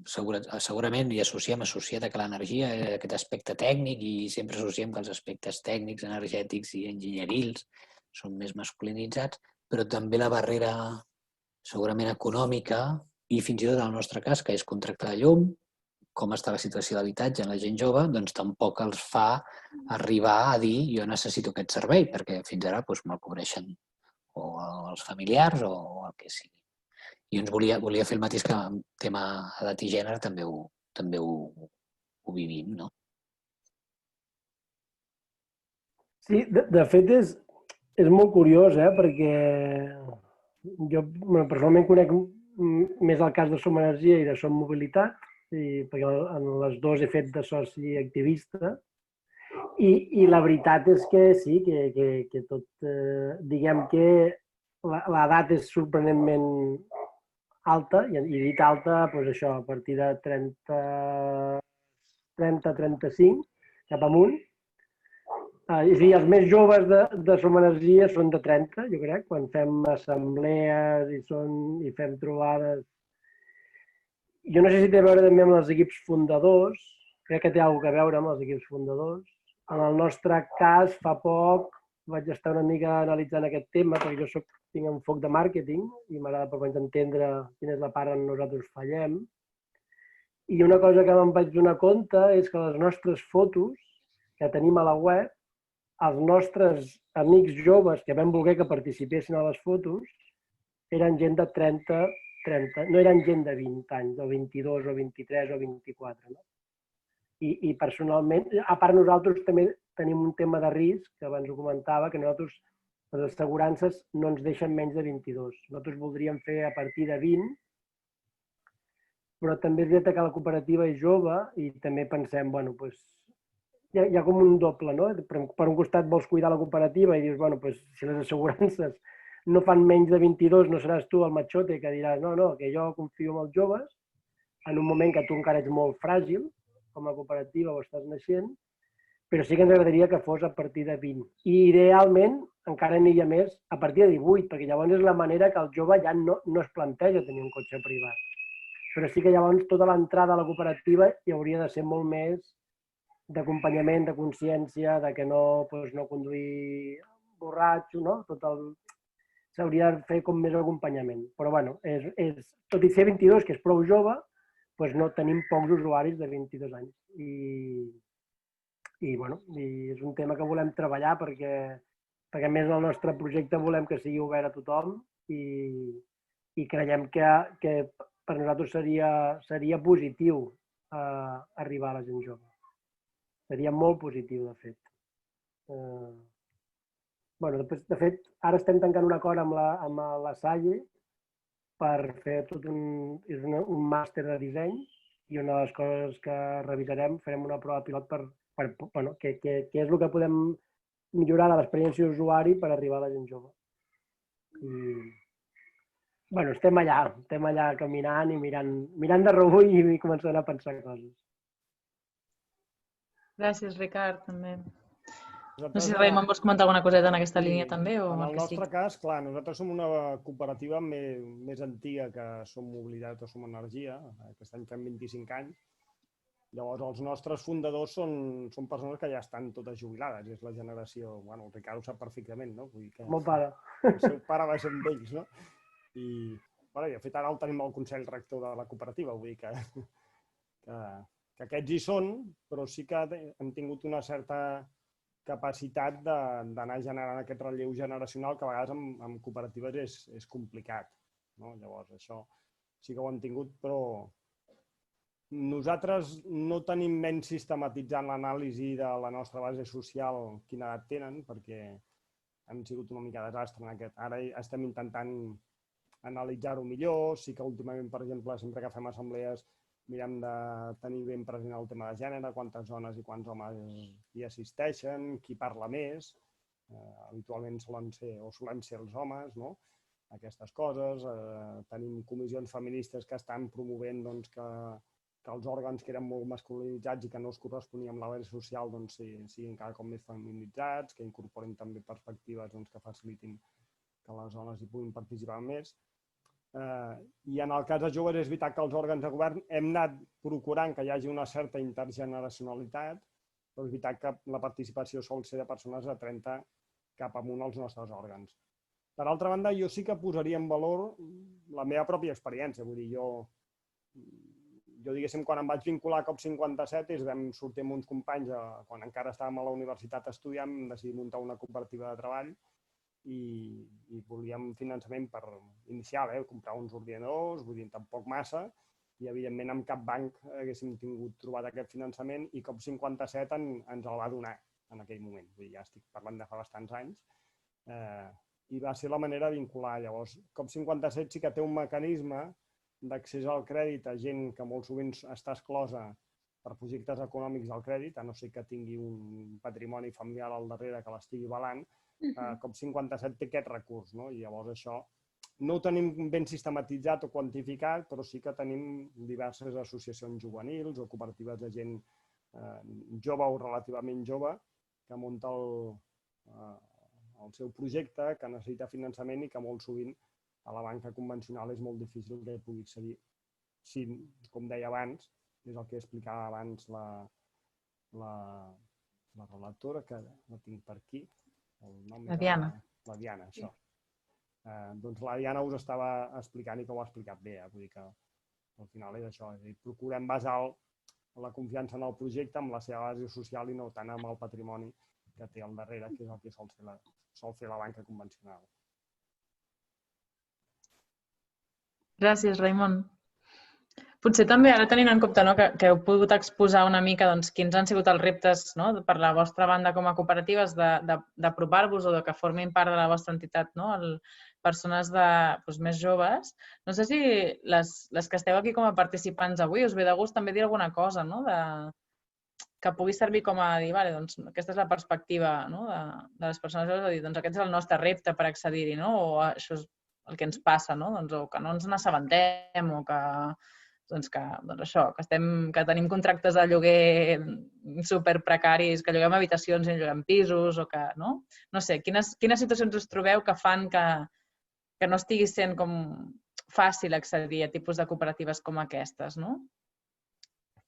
Segurament hi associat a que l'energia és aquest aspecte tècnic i sempre associem que els aspectes tècnics, energètics i enginyerils són més masculinitzats, però també la barrera segurament econòmica i fins i tot en el nostre cas, que és contractar llum, com està la situació d'habitatge en la gent jove, doncs tampoc els fa arribar a dir jo necessito aquest servei, perquè fins ara me'l cobreixen o els familiars o el que sigui. I ens volia fer el mateix que en tema edat i gènere també ho vivim, no? Sí, de fet és molt curiós, perquè jo personalment conec més el cas de Som Energia i de Som Mobilitat, perquè en les dues he fet de soci activista, i la veritat és que sí, que tot, diguem que l'edat és sorprenentment alta, i dit alta, doncs això, a partir de 30-35, cap amunt. És a dir, els més joves de Som Energia són de 30, jo crec, quan fem assemblees i fem trobades. Jo no sé si té a veure també amb els equips fundadors, crec que té alguna cosa a veure amb els equips fundadors. En el nostre cas, fa poc, vaig estar una mica analitzant aquest tema, perquè jo tinc un foc de màrqueting i m'agrada per almenys entendre quina és la part on nosaltres fallem. I una cosa que me'n vaig donar compte és que les nostres fotos que tenim a la web, els nostres amics joves que vam voler que participessin a les fotos eren gent de 30, no eren gent de 20 anys, o 22, o 23, o 24. I personalment, a part nosaltres també tenim un tema de risc, que abans ho comentava, que nosaltres, les assegurances no ens deixen menys de 22. Nosaltres voldríem fer a partir de 20, però també és veritat que la cooperativa és jove i també pensem, bueno, doncs, hi ha com un doble, no? Per un costat vols cuidar la cooperativa i dius, bueno, doncs, si les assegurances no fan menys de 22, no seràs tu el matxote que diràs, no, que jo confio en els joves, en un moment que tu encara ets molt fràgil, com a cooperativa o estàs naixent, però sí que ens agradaria que fos a partir de 20. I idealment encara n'hi ha més a partir de 18, perquè llavors és la manera que el jove ja no es planteja tenir un cotxe privat. Però sí que llavors tota l'entrada a la cooperativa hi hauria de ser molt més d'acompanyament, de consciència, de que no conduir borratxo, no? S'hauria de fer com més acompanyament. Però, bueno, tot i ser 22, que és prou jove, doncs no tenim pocs usuaris de 22 anys. I és un tema que volem treballar perquè més el nostre projecte volem que sigui obert a tothom i creiem que per nosaltres seria positiu arribar a la gent jove. Seria molt positiu, de fet. De fet, ara estem tancant un acord amb la Salle per fer tot un màster de disseny i una de les coses que revisarem, farem una prova pilot per què és el que podem millorar de l'experiència d'usuari per arribar a la gent jove. Estem allà caminant i mirant de reüll i començant a pensar coses. Gràcies, Ricard, també. No sé si Raimon vols comentar alguna coseta en aquesta línia també? En el nostre cas, clar, nosaltres som una cooperativa més antiga que Som Mobilitat o Som Energia. Aquest any fem 25 anys. Llavors, els nostres fundadors són persones que ja estan totes jubilades. És la generació... Bueno, el Ricard ho sap perfectament, no? Mon pare. El seu pare va ser amb ells, no? I, de fet, ara el tenim al Consell Rector de la cooperativa. Vull dir que aquests hi són, però sí que hem tingut una certa capacitat d'anar generant aquest relleu generacional que a vegades amb cooperatives és complicat. Llavors, això sí que ho hem tingut, però nosaltres no tenim menys sistematitzant l'anàlisi de la nostra base social quina edat tenen, perquè hem sigut una mica desastre en aquest. Ara estem intentant analitzar-ho millor. Sí que últimament, per exemple, sempre que fem assemblees mirem de tenir ben present el tema de gènere, quantes dones i quants homes hi assisteixen, qui parla més. Habitualment solen ser els homes, no? Aquestes coses. Tenim comissions feministes que estan promovent que que els òrgans que eren molt masculinitzats i que no es corresponien amb l'àrea social siguin cada cop més feminitzats, que incorporin també perspectives que facilitin que les dones hi puguin participar més. I en el cas de joves és veritat que els òrgans de govern hem anat procurant que hi hagi una certa intergeneracionalitat, però és veritat que la participació sol ser de persones de 30 cap amunt als nostres òrgans. Per altra banda, jo sí que posaria en valor la meva pròpia experiència. Vull dir, jo diguéssim, quan em vaig vincular a COP57 vam sortir amb uns companys, quan encara estàvem a la universitat estudiant, vam decidir muntar una cooperativa de treball i volíem finançament per inicial, comprar uns ordinadors, vull dir, tampoc massa, i evidentment amb cap banc haguéssim trobat aquest finançament i COP57 ens el va donar en aquell moment. Vull dir, ja estic parlant de fa bastants anys. I va ser la manera de vincular. Llavors, COP57 sí que té un mecanisme d'accés al crèdit a gent que molt sovint està exclosa per projectes econòmics del crèdit, a no ser que tingui un patrimoni familiar al darrere que l'estigui avalant. COP57 té aquest recurs, no? I llavors això no ho tenim ben sistematitzat o quantificat, però sí que tenim diverses associacions juvenils o cooperatives de gent jove o relativament jove que munta el seu projecte, que necessita finançament i que molt sovint a la banca convencional és molt difícil que pugui accedir. Si, com deia abans, és el que explicava abans la relatora, que la tinc per aquí. La Diana. La Diana, això. Doncs la Diana us estava explicant i que ho ha explicat bé. Vull dir que al final és això. Procurem basar la confiança en el projecte amb la seva base social i no tant amb el patrimoni que té al darrere, que és el que sol fer la banca convencional. Gràcies, Raimon. Potser també, ara tenint en compte que heu pogut exposar una mica quins han sigut els reptes per la vostra banda com a cooperatives d'apropar-vos o que formin part de la vostra entitat persones més joves. No sé si les que esteu aquí com a participants avui us ve de gust també dir alguna cosa que pugui servir com a dir, aquesta és la perspectiva de les persones joves, de dir, aquest és el nostre repte per accedir-hi, o això és el que ens passa, o que no ens n'assabentem, o que tenim contractes de lloguer superprecaris, que lloguem habitacions i lloguem pisos, o que, no sé, quines situacions us trobeu que fan que no estigui sent com fàcil accedir a tipus de cooperatives com aquestes, no?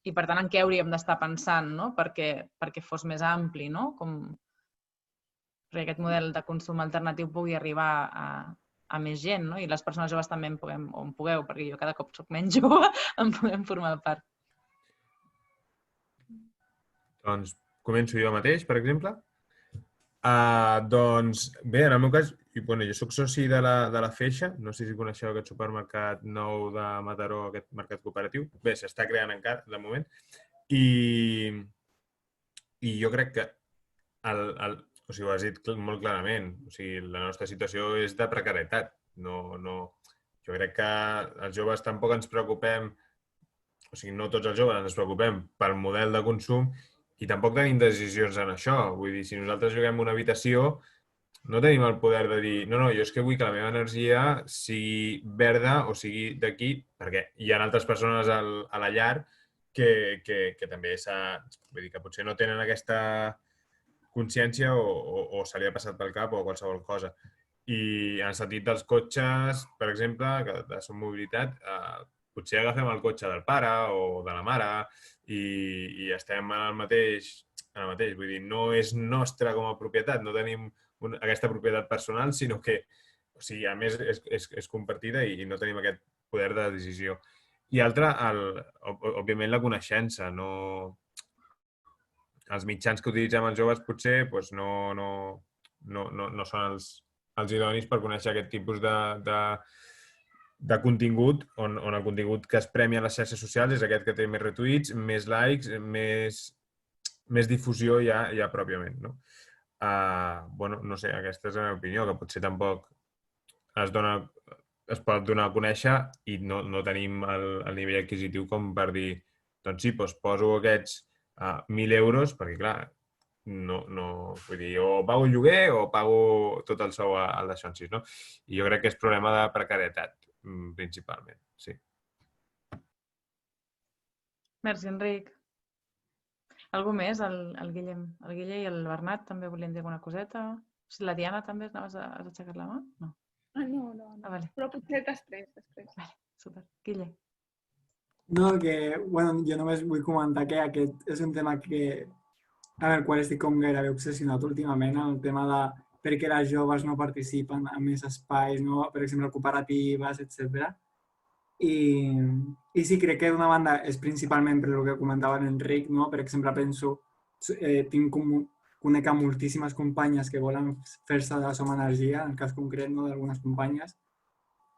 I, per tant, en què hauríem d'estar pensant perquè fos més ampli, perquè aquest model de consum alternatiu pugui arribar a més gent i les persones joves també en pugueu, perquè jo cada cop soc menys jove, en puguem formar part. Doncs començo jo mateix, per exemple. Doncs bé, en el meu cas, jo soc soci de la Feixa, no sé si coneixeu aquest supermercat nou de Mataró, aquest mercat cooperatiu. Bé, s'està creant encara, de moment. I jo crec que, ho has dit molt clarament, la nostra situació és de precarietat. Jo crec que els joves tampoc ens preocupem, no tots els joves ens preocupem pel model de consum i tampoc tenim decisions en això. Vull dir, si nosaltres lloguem una habitació, no tenim el poder de dir no, jo és que vull que la meva energia sigui verda o sigui d'aquí, perquè hi ha altres persones a la llar que també vull dir que potser no tenen aquesta consciència o se li ha passat pel cap o qualsevol cosa. I en el sentit dels cotxes, per exemple, que són mobilitat, potser agafem el cotxe del pare o de la mare i estem en el mateix. Vull dir, no és nostra com a propietat, no tenim aquesta propietat personal, sinó que, a més, és compartida i no tenim aquest poder de decisió. I altra, òbviament, la coneixença. Els mitjans que utilitzem els joves potser no són els idonis per conèixer aquest tipus de contingut, on el contingut que es premia a les xarxes socials és aquest que té més retuits, més likes, més difusió ja pròpiament. No sé, aquesta és la meva opinió, que potser tampoc es pot donar a conèixer i no tenim el nivell adquisitiu com per dir, doncs sí, poso aquests 1.000 euros, perquè clar, vull dir, o pago el lloguer o pago tot el sou al deixonsis, no? I jo crec que és problema de precarietat, principalment, sí. Merci, Enric. Algú més? El Guillem i el Bernat també volien dir alguna coseta? La Diana també has aixecat la mà? No. No. Vale. Però potser després. Vale, super. Guille. No, jo només vull comentar que aquest és un tema amb el qual estic com gairebé obsessionat últimament, el tema de per què les joves no participen en més espais, no? Per exemple, cooperatives, etc. I sí, crec que d'una banda és principalment per el que comentava l'Enric, no? Per exemple, conec a moltíssimes companyes que volen fer-se de Som Energia, en el cas concret, no? D'algunes companyes,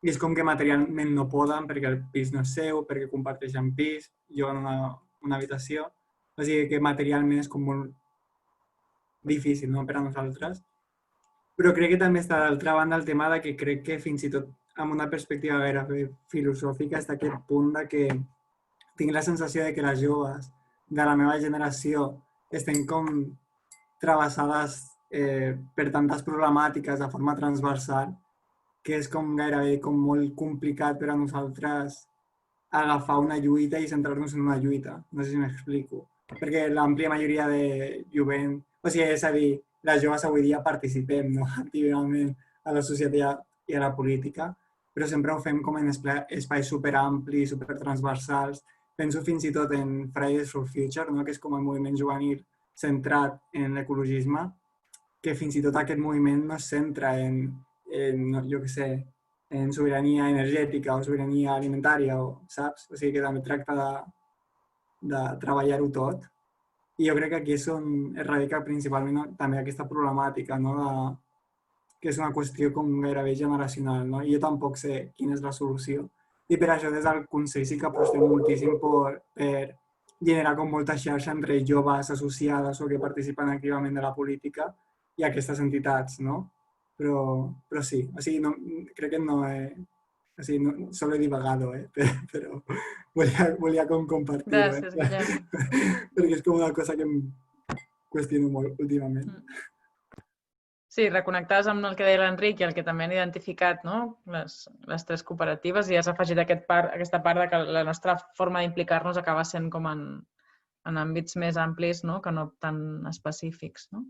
i és com que materialment no poden perquè el pis no és seu, perquè comparteixen pis, lloguen una habitació, o sigui que materialment és com molt difícil, no?, per a nosaltres. Però crec que també està d'altra banda el tema de que crec que fins i tot amb una perspectiva gairebé filosòfica està aquest punt de que tinc la sensació de que les joves de la meva generació estem com travessades per tantes problemàtiques de forma transversal que és com gairebé com molt complicat per a nosaltres agafar una lluita i centrar-nos en una lluita. No sé si m'explico. Perquè l'àmplia majoria de jovent, o sigui, és a dir, les joves avui dia participem, no?, activament a la societat i a la política, però sempre ho fem com en espais superamplis, supertransversals. Penso fins i tot en Fridays for Future, no?, que és com el moviment juvenil centrat en l'ecologisme, que fins i tot aquest moviment no es centra en jo què sé, en sobirania energètica o sobirania alimentària, saps? O sigui que també tracta de treballar-ho tot. I jo crec que aquí és on es radica principalment també aquesta problemàtica, no?, que és una qüestió com gairebé generacional, no? I jo tampoc sé quina és la solució. I per això des del Consell sí que apostem moltíssim per generar com molta xarxa entre joves associades o que participen activament de la política i aquestes entitats, no? Però sí, o sigui, no, crec que no o sigui, no, solo he divagado, però volia com compartir-ho. Gràcies, Guillem. Perquè és com una cosa que em qüestiono molt últimament. Sí, reconnectaves amb el que deia l'Enric i el que també han identificat, no?, les tres cooperatives, i has afegit aquesta part de que la nostra forma d'implicar-nos acaba sent com en àmbits més amplis, no?, que no tan específics, no?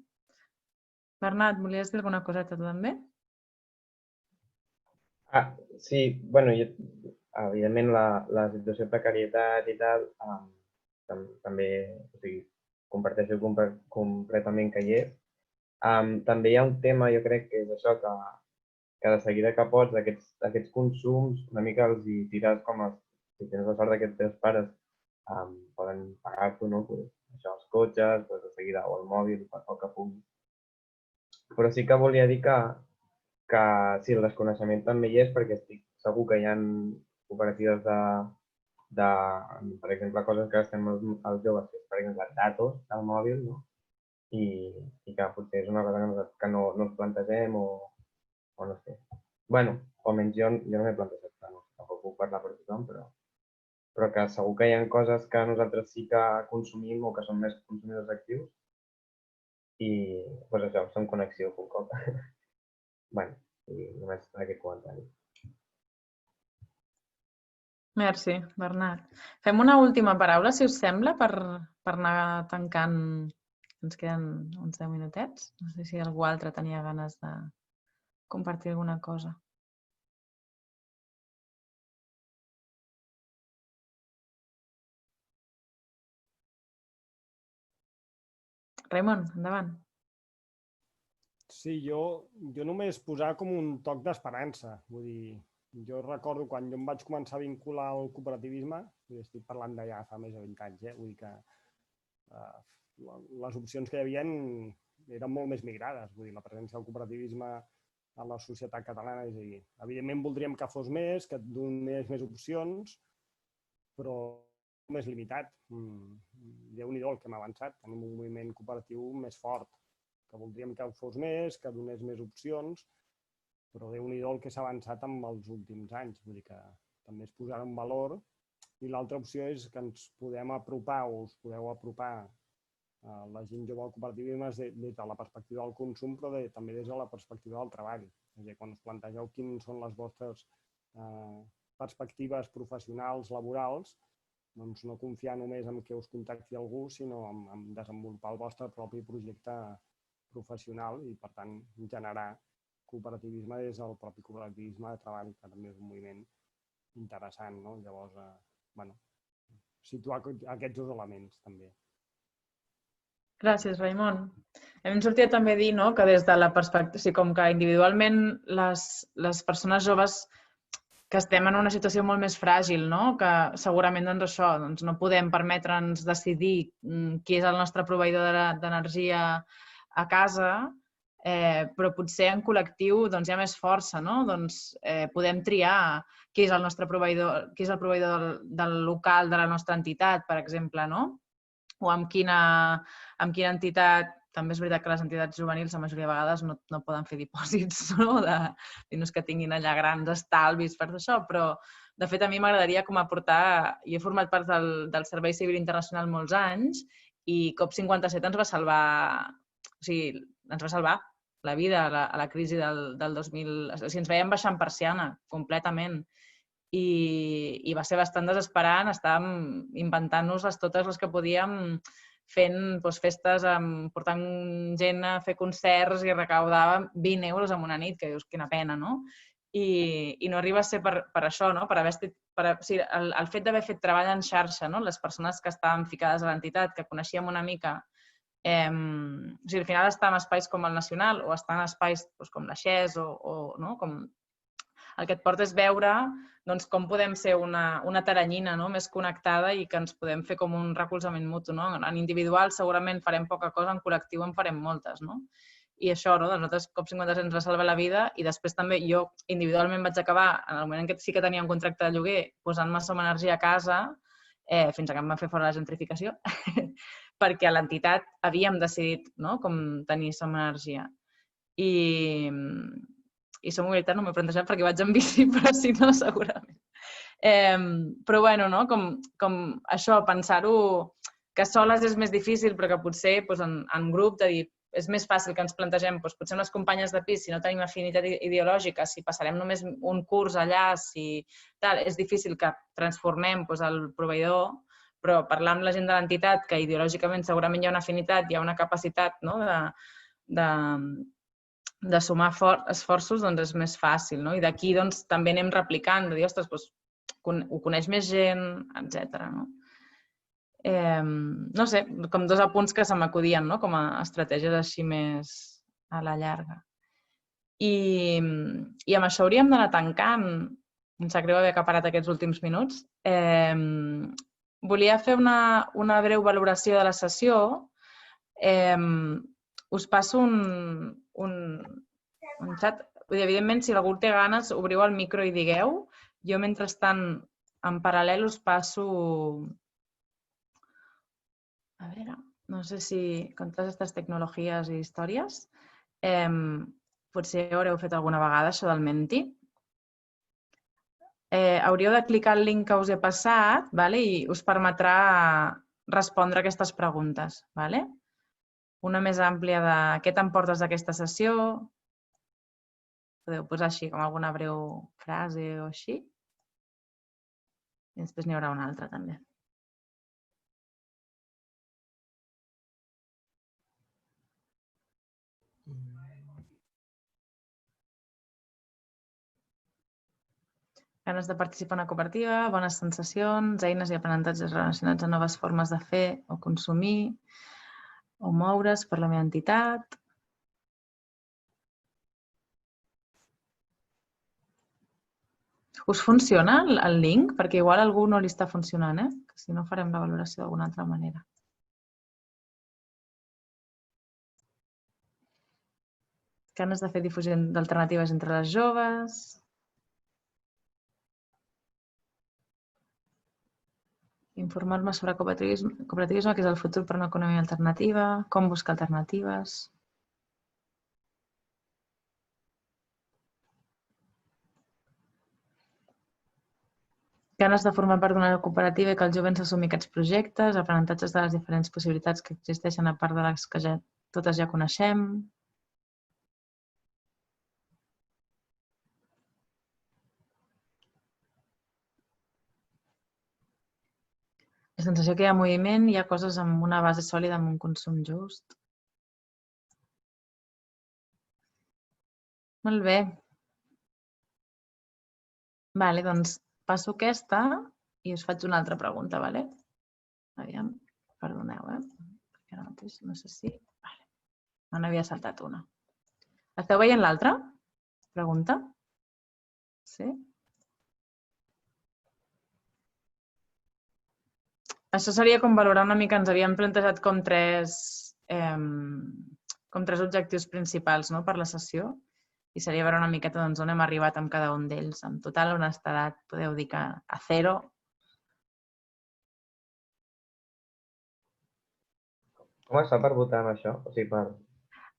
Bernat, volies dir alguna coseta tu també? Sí, bueno, evidentment la situació de precarietat i tal, també, o sigui, comparteixo completament que hi és. També hi ha un tema, jo crec que és això, que de seguida que pots, aquests consums, una mica els hi tires com si tens la sort que els teus pares poden pagar-t'ho, no? Això, els cotxes, de seguida, o el mòbil, o que puguis. Però sí que volia dir que sí, el desconeixement també hi és, perquè estic segur que hi ha cooperatives de per exemple, coses que estem els joves, per exemple, datos del mòbil, no? I que potser és una cosa que no ens plantegem o no sé. Bueno, almenys jo no m'he plantejat, tampoc puc parlar per tothom, però que segur que hi ha coses que nosaltres sí que consumim o que som més consumidors actius i, doncs això, som connexió un cop. Bé, només aquest comentari. Merci, Bernat. Fem una última paraula, si us sembla, per anar tancant. Ens queden uns 10 minutets. No sé si algú altre tenia ganes de compartir alguna cosa. Raimon, endavant. Sí, jo només posar com un toc d'esperança. Vull dir, jo recordo quan jo em vaig començar a vincular al cooperativisme, estic parlant de ja fa més de 20 anys, vull dir que les opcions que hi havia eren molt més migrades. Vull dir, la presència del cooperativisme a la societat catalana, és a dir, evidentment voldríem que fos més, que donés més opcions, però més limitat. Déu-n'hi-do el que hem avançat. Tenim un moviment cooperatiu més fort, que voldríem que fos més, que donés més opcions, però Déu-n'hi-do el que s'ha avançat en els últims anys. Vull dir que també es posarà en valor. I l'altra opció és que ens podem apropar o us podeu apropar a la gent jove al cooperativisme des de la perspectiva del consum, però també des de la perspectiva del treball. És a dir, quan us plantegeu quines són les vostres perspectives professionals, laborals, doncs, no confiar només en que us contacti algú, sinó en desenvolupar el vostre propi projecte professional i, per tant, generar cooperativisme des del propi cooperativisme de treball, que també és un moviment interessant, no? Llavors, situar aquests dos elements, també. Gràcies, Raimon. Hem sortit també a dir que des de la perspectiva, com que individualment les persones joves que estem en una situació molt més fràgil, que segurament això, no podem permetre'ns decidir qui és el nostre proveïdor d'energia a casa, però potser en col·lectiu hi ha més força, podem triar qui és el nostre proveïdor, qui és el proveïdor del local de la nostra entitat, per exemple, o amb quina entitat. També és veritat que les entitats juvenils la majoria de vegades no poden fer dipòsits, no és que tinguin allà grans estalvis per això, però de fet a mi m'agradaria com aportar, jo he format part del Servei Civil Internacional molts anys i COP57 ens va salvar, o sigui, ens va salvar la vida a la crisi del 2000, o sigui, ens veiem baixant persiana completament i va ser bastant desesperant, estàvem inventant-nos totes les que podíem, fent festes, portant gent a fer concerts i recaudàvem 20 euros en una nit, que dius, quina pena, no? I no arriba a ser per això, el fet d'haver fet treball en xarxa, les persones que estaven ficades a l'entitat, que coneixíem una mica, al final estar en espais com el Nacional o estar en espais com la XES el que et porta és veure com podem ser una taranyina més connectada i que ens podem fer com un recolzament mutu. En individual segurament farem poca cosa, en col·lectiu en farem moltes. I això, nosaltres COP57 ens va salvar la vida i després també jo individualment vaig acabar, en el moment en què sí que tenia un contracte de lloguer, posant-me Som Energia a casa, fins que em van fer fora la gentrificació, perquè a l'entitat havíem decidit com tenir Som Energia. I Som Mobilitat no m'he plantejat perquè vaig en bici, però si no, segurament. Però bueno, com això, pensar-ho que soles és més difícil, però que potser en grup, de dir, és més fàcil que ens plantegem, potser amb les companyes de pis, si no tenim afinitat ideològica, si passarem només un curs allà, és difícil que transformem el proveïdor, però parlar amb la gent de l'entitat, que ideològicament segurament hi ha una afinitat, hi ha una capacitat de sumar esforços, és més fàcil. I d'aquí també anem replicant, de dir, ostres, ho coneix més gent, etc. No sé, com dos apunts que se m'acudien com a estratègies així més a la llarga. I amb això hauríem d'anar tancant. Em sap greu haver acaparat aquests últims minuts. Volia fer una breu valoració de la sessió. Us passo un xat. Evidentment, si algú té ganes, obriu el micro i digueu. Jo, mentrestant, en paral·lel us passo... A veure, no sé si con totes aquestes tecnologies i històries potser haureu fet alguna vegada això del Menti. Hauríeu de clicar el link que us he passat i us permetrà respondre aquestes preguntes. Una més àmplia de què t'emportes d'aquesta sessió. Podeu posar així com alguna breu frase o així. I després n'hi haurà una altra també. Ganes de participar en una cooperativa, bones sensacions, eines i aprenentatges relacionats amb noves formes de fer o consumir o moure's per la meva entitat. Us funciona el link? Perquè igual a algú no li està funcionant, que si no farem la valoració d'alguna altra manera. Ganes de fer difusió d'alternatives entre les joves. Informar-me sobre cooperativisme, que és el futur per una economia alternativa, com buscar alternatives. Ganes de formar part d'una cooperativa i que els joves assumir aquests projectes, aprenentatges de les diferents possibilitats que existeixen a part de les que totes ja coneixem. La sensació que hi ha moviment, hi ha coses amb una base sòlida, amb un consum just. Molt bé. Vale, doncs passo aquesta i us faig una altra pregunta, vale? Aviam, perdoneu, perquè ara mateix no sé si... Vale. Me n'havia saltat una. Esteu veient l'altra? Pregunta? Sí? Això seria com valorar una mica, ens havíem plantejat com tres objectius principals per la sessió i seria veure una miqueta on hem arribat amb cada un d'ells. En total honestedat, podeu dir que a 0. Com es fa per votar amb això? O sigui,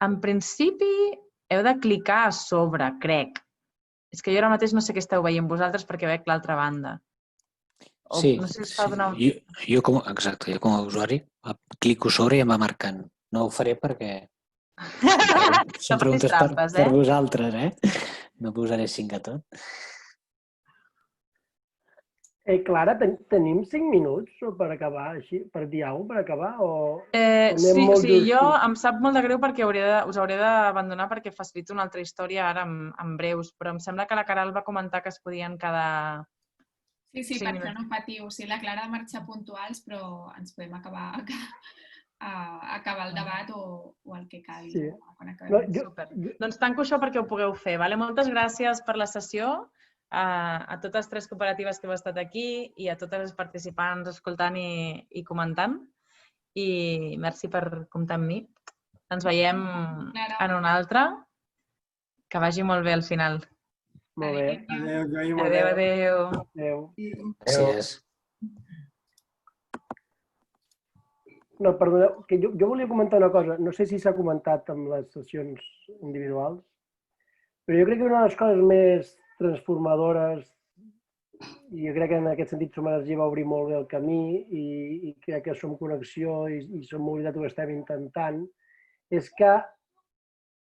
En principi, heu de clicar a sobre, crec. És que jo ara mateix no sé què esteu veient vosaltres perquè veig l'altra banda. Sí, jo com a usuari clico sobre i em va marcant. No ho faré perquè són preguntes per vosaltres, No posaré 5 a tot. Clara, tenim 5 minuts per acabar, així, per dir alguna cosa, per acabar? Sí, jo em sap molt de greu perquè us hauré d'abandonar perquè facilito una altra història ara en breus, però em sembla que la Caral va comentar que es podien quedar... Sí, per això no patiu. Sí, la Clara marxa puntuals, però ens podem acabar el debat o el que calgui. Super. Doncs tanco això perquè ho pugueu fer. Moltes gràcies per la sessió, a totes les 3 cooperatives que heu estat aquí i a totes les participants escoltant i comentant. I merci per comptar amb mi. Ens veiem en una altra. Que vagi molt bé al final. Molt bé. Adéu. Gràcies. No, perdoneu, que jo volia comentar una cosa. No sé si s'ha comentat amb les sessions individuals, però jo crec que una de les coses més transformadores, i jo crec que en aquest sentit Som Energia va obrir molt bé el camí i crec que Som Connexió i Som Mobilitat ho estem intentant, és que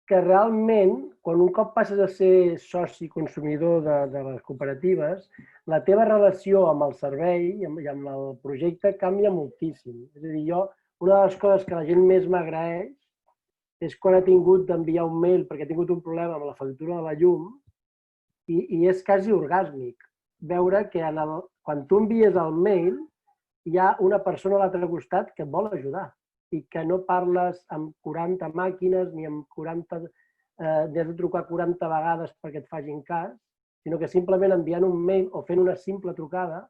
realment, quan un cop passes a ser soci consumidor de les cooperatives, la teva relació amb el servei i amb el projecte canvia moltíssim. És a dir, una de les coses que la gent més m'agraeix és quan ha tingut d'enviar un mail perquè ha tingut un problema amb la factura de la llum i és quasi orgàsmic veure que quan tu envies el mail hi ha una persona a l'altre costat que et vol ajudar i que no parles amb 40 màquines ni amb 40... has de trucar 40 vegades perquè et facin cas, sinó que simplement enviant un mail o fent una simple trucada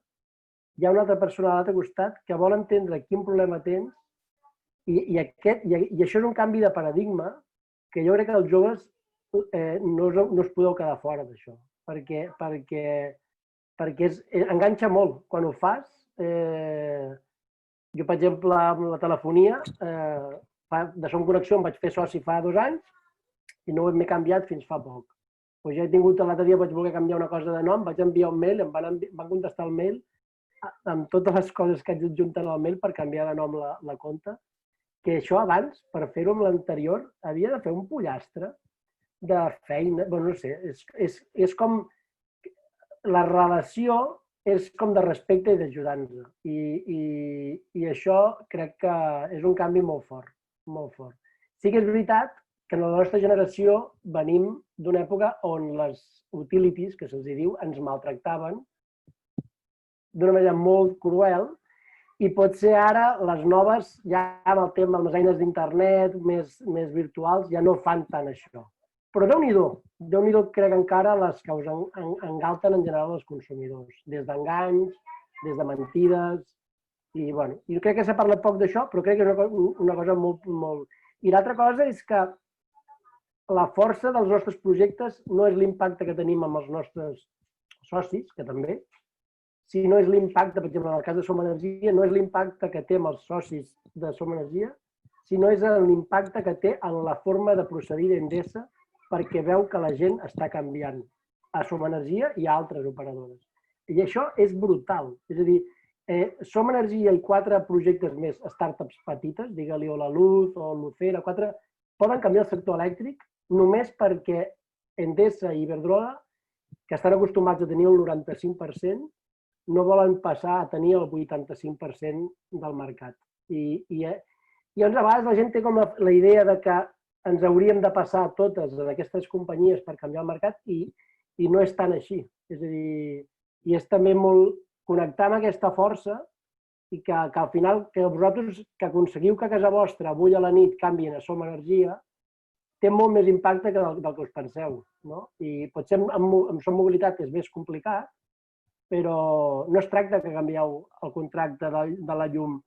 hi ha una altra persona a l'altre costat que vol entendre quin problema tens i això és un canvi de paradigma que jo crec que els joves no us podeu quedar fora d'això, perquè enganxa molt. Quan ho fas, jo, per exemple, amb la telefonia, de Som Connexió em vaig fer soci fa 2 anys i no m'he canviat fins fa poc. Ja he tingut, l'altre dia vaig voler canviar una cosa de nom, vaig enviar un mail, em van contestar el mail amb totes les coses que haig adjuntat al mail per canviar de nom la compte, que això abans, per fer-ho amb l'anterior, havia de fer un pollastre de feina, no sé, és com... La relació és com de respecte i d'ajudar-nos. I això crec que és un canvi molt fort, molt fort. Sí que és veritat que en la nostra generació venim d'una època on les utilities, que se'ls diu, ens maltractaven d'una manera molt cruel i potser ara les noves, ja amb el tema de les eines d'internet més virtuals, ja no fan tant això. Però Déu-n'hi-do crec encara les que us engalten en general els consumidors, des d'enganys, des de mentides, i jo crec que s'ha parlat poc d'això, però crec que és una cosa molt... I l'altra cosa és que la força dels nostres projectes no és l'impacte que tenim amb els nostres socis, que també, sinó és l'impacte, per exemple, en el cas de Som Energia, no és l'impacte que té amb els socis de Som Energia, sinó és l'impacte que té en la forma de procedir d'Endesa perquè veu que la gent està canviant a Som Energia i a altres operadores. I això és brutal. És a dir, Som Energia i 4 projectes més, startups petites, digue-li o la Luz o l'Ucera, 4, poden canviar el sector elèctric només perquè Endesa i Iberdrola, que estan acostumats a tenir el 95%, no volen passar a tenir el 85% del mercat. I llavors a vegades la gent té com la idea de que ens hauríem de passar totes en aquestes companyies per canviar el mercat i no és tan així. És a dir, i és també molt connectar amb aquesta força i que al final que vosaltres que aconseguiu que a casa vostra avui a la nit canviïn a Som Energia té molt més impacte que del que us penseu. I potser amb Som Mobilitat és més complicat, però no es tracta que canvieu el contracte de la llum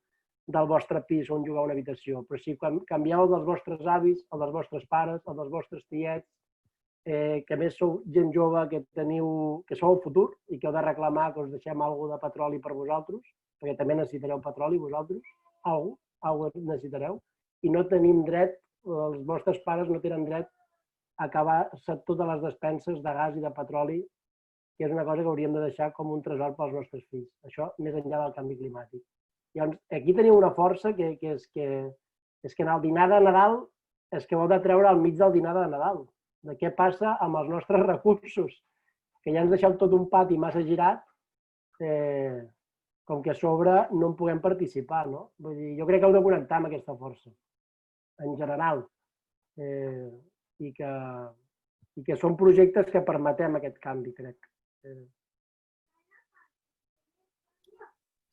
del vostre pis on jugueu una habitació, però si canvieu el dels vostres avis, el dels vostres pares, el dels vostres tiets, que a més sou gent jove que sou el futur i que heu de reclamar que us deixem alguna de petroli per vosaltres, perquè també necessitareu petroli vosaltres, alguna necessitareu, i no tenim dret, els vostres pares no tenen dret a acabar-se totes les despenses de gas i de petroli, que és una cosa que hauríem de deixar com un tresor pels nostres fills. Això més enllà del canvi climàtic. Llavors, aquí teniu una força que és que en el dinar de Nadal és que heu de treure al mig del dinar de Nadal. De què passa amb els nostres recursos, que ja ens deixeu tot un pati massa girat, com que a sobre no en puguem participar. Vull dir, jo crec que heu de connectar amb aquesta força, en general, i que són projectes que permetem aquest canvi, crec.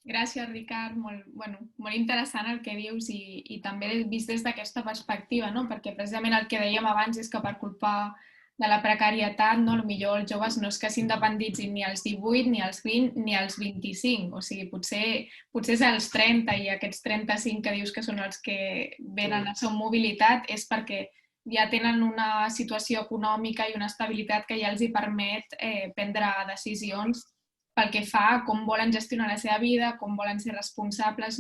Gràcies, Ricard. Molt interessant el que dius i també vist des d'aquesta perspectiva, perquè precisament el que dèiem abans és que per culpa de la precarietat, potser els joves no és que s'independitzin ni als 18, ni als 20, ni als 25. O sigui, potser és als 30 i aquests 35 que dius que són els que venen a Som Mobilitat és perquè ja tenen una situació econòmica i una estabilitat que ja els hi permet prendre decisions pel que fa a com volen gestionar la seva vida, com volen ser responsables,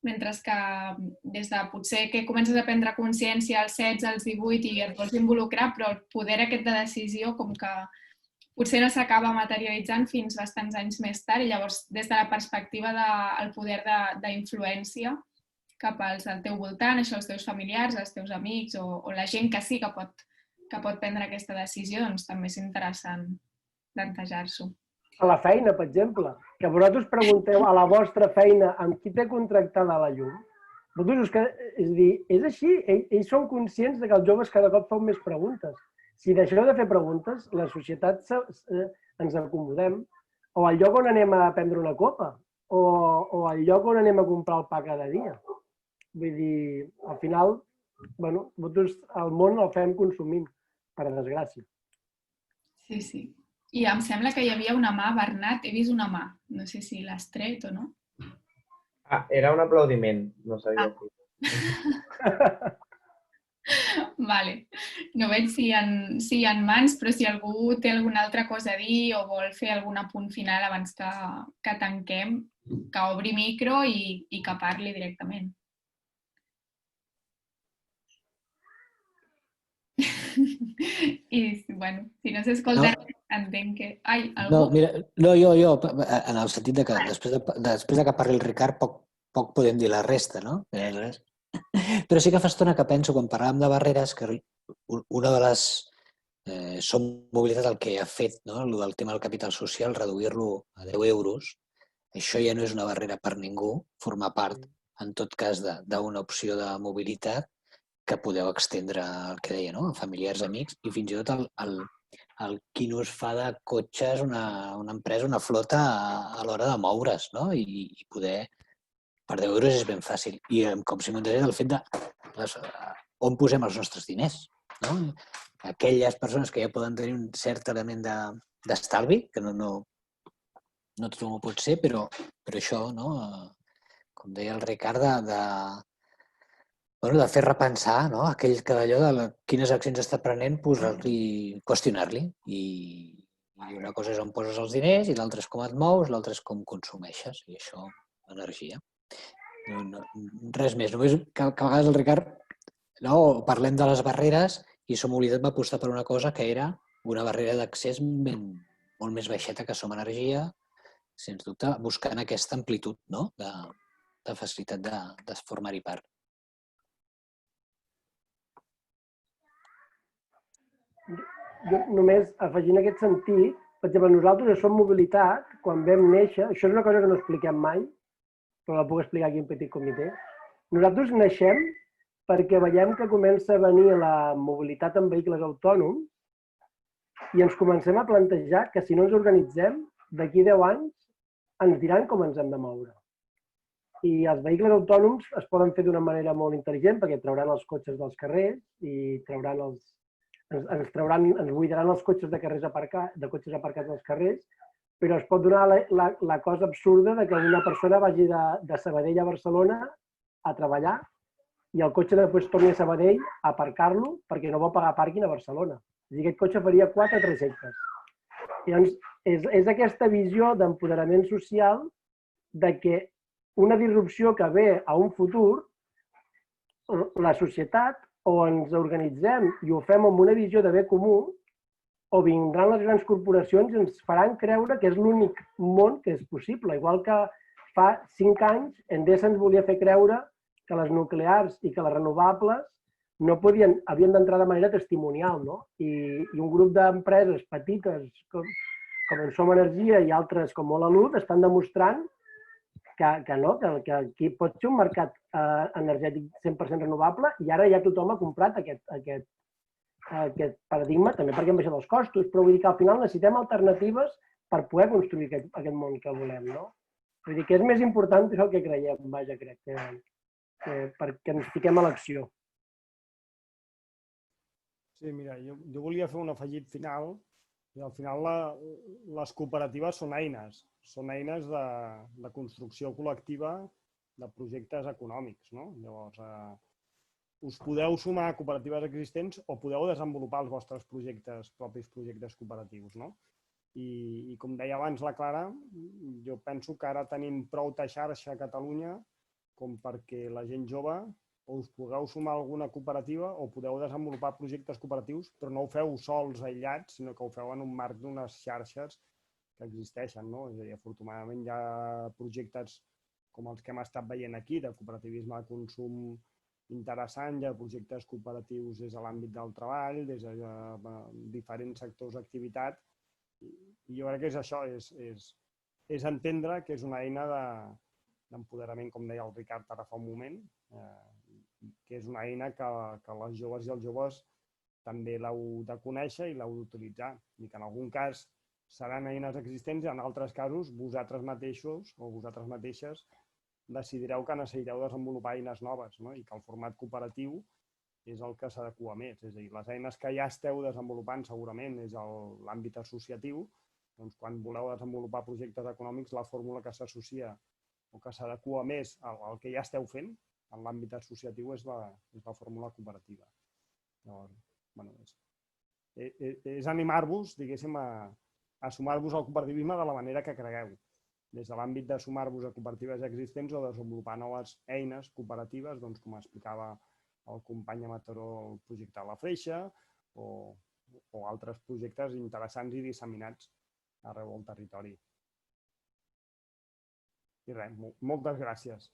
mentre que des de potser que comences a prendre consciència als 16, als 18 i et vols involucrar, però el poder aquest de decisió com que potser no s'acaba materialitzant fins bastants anys més tard i llavors des de la perspectiva del poder d'influència cap als del teu voltant, això els teus familiars, els teus amics o la gent que sí que pot prendre aquesta decisió, doncs també és interessant plantejar-s'ho. A la feina, per exemple, que vosaltres pregunteu a la vostra feina amb qui té contractada la llum, és a dir, és així, ells són conscients que els joves cada cop fan més preguntes. Si deixeu de fer preguntes, la societat ens acomodem, o al lloc on anem a prendre una copa, o al lloc on anem a comprar el pa cada dia. Vull dir, al final, vosaltres el món el fem consumint, per desgràcia. Sí, sí. I em sembla que hi havia una mà, Bernat, he vist una mà. No sé si l'has tret o no. Era un aplaudiment, no sabia si. Vale. No veig si hi ha mans, però si algú té alguna altra cosa a dir o vol fer algun apunt final abans que tanquem, que obri micro i que parli directament. I, si no s'escolta, entenc que... Ai, algú? Jo, en el sentit que després que parli el Ricard poc podem dir la resta, no? Però sí que fa estona que penso, quan parlàvem de barreres, que una de les... Som Mobilitat el que ha fet, el del tema del capital social, reduir-lo a 10 euros, això ja no és una barrera per ningú, formar part, en tot cas, d'una opció de mobilitat que podeu extendre el que deia, a familiars, amics, i fins i tot el quin ús fa de cotxes una empresa, una flota a l'hora de moure's, i poder, per 10 euros és ben fàcil. I com si m'entenés el fet de on posem els nostres diners. Aquelles persones que ja poden tenir un cert element d'estalvi, que no tothom ho pot ser, però això, com deia el Ricard, de fer repensar aquell que d'allò de quines accions està prenent, posar-li, qüestionar-li. I una cosa és on poses els diners i l'altra és com et mous, l'altra és com consumeixes. I això, energia. Res més. Només que a vegades el Ricard parlem de les barreres i Som Mobilitat va apostar per una cosa que era una barrera d'accés molt més baixeta que Som Energia, sens dubte, buscant aquesta amplitud de facilitat de formar-hi part. Jo només afegint aquest sentit, per exemple, nosaltres a Som Mobilitat, quan vam néixer, això és una cosa que no expliquem mai, però la puc explicar aquí en petit comitè. Nosaltres naixem perquè veiem que comença a venir la mobilitat en vehicles autònoms i ens comencem a plantejar que si no ens organitzem, d'aquí 10 anys ens diran com ens hem de moure. I els vehicles autònoms es poden fer d'una manera molt intel·ligent perquè trauran els cotxes dels carrers i ens buidaran els cotxes de cotxes aparcats als carrers, però es pot donar la cosa absurda de que una persona vagi de Sabadell a Barcelona a treballar i el cotxe després torni a Sabadell a aparcar-lo perquè no vol pagar pàrquing a Barcelona. És a dir, aquest cotxe faria 4 trajectes. Llavors, és aquesta visió d'empoderament social de que una disrupció que ve a un futur, la societat, o ens organitzem i ho fem amb una visió de bé comú, o vindran les grans corporacions i ens faran creure que és l'únic món que és possible. Igual que fa 5 anys Endesa ens volia fer creure que les nuclears i que les renovables havien d'entrar de manera testimonial, no? I un grup d'empreses petites com Som Energia i altres com Hola Luz estan demostrant que no, que aquí pot ser un mercat energètic 100% renovable i ara ja tothom ha comprat aquest paradigma, també perquè han baixat els costos, però vull dir que al final necessitem alternatives per poder construir aquest món que volem, no? Vull dir que és més important el que creiem, vaja, crec, perquè ens fiquem a l'acció. Sí, mira, jo volia fer un afegit final. I al final les cooperatives són eines de construcció col·lectiva de projectes econòmics, no? Llavors, us podeu sumar a cooperatives existents o podeu desenvolupar els vostres propis projectes cooperatius, no? I com deia abans la Clara, jo penso que ara tenim prou de xarxa a Catalunya com perquè la gent jove o us pugueu sumar a alguna cooperativa o podeu desenvolupar projectes cooperatius, però no ho feu sols aïllats, sinó que ho feu en un marc d'unes xarxes que existeixen, no? És a dir, afortunadament hi ha projectes com els que hem estat veient aquí, de cooperativisme de consum interessant, hi ha projectes cooperatius des de l'àmbit del treball, des de diferents sectors d'activitat, i jo crec que és això, és entendre que és una eina d'empoderament, com deia el Ricard ara fa un moment, que és una eina que les joves i els joves també l'heu de conèixer i l'heu d'utilitzar. I que en algun cas seran eines existents i en altres casos vosaltres mateixos o vosaltres mateixes decidireu que necessiteu desenvolupar eines noves, no? I que el format cooperatiu és el que s'adequa més. És a dir, les eines que ja esteu desenvolupant segurament és l'àmbit associatiu. Doncs quan voleu desenvolupar projectes econòmics, la fórmula que s'associa o que s'adequa més al que ja esteu fent en l'àmbit associatiu és la fórmula cooperativa. Llavors, és animar-vos, diguéssim, a sumar-vos al cooperativisme de la manera que cregueu, des de l'àmbit de sumar-vos a cooperatives existents o desenvolupar noves eines cooperatives, doncs, com explicava el company a Mataró, el projecte de la Freixa, o altres projectes interessants i disseminats arreu del territori. I res, moltes gràcies.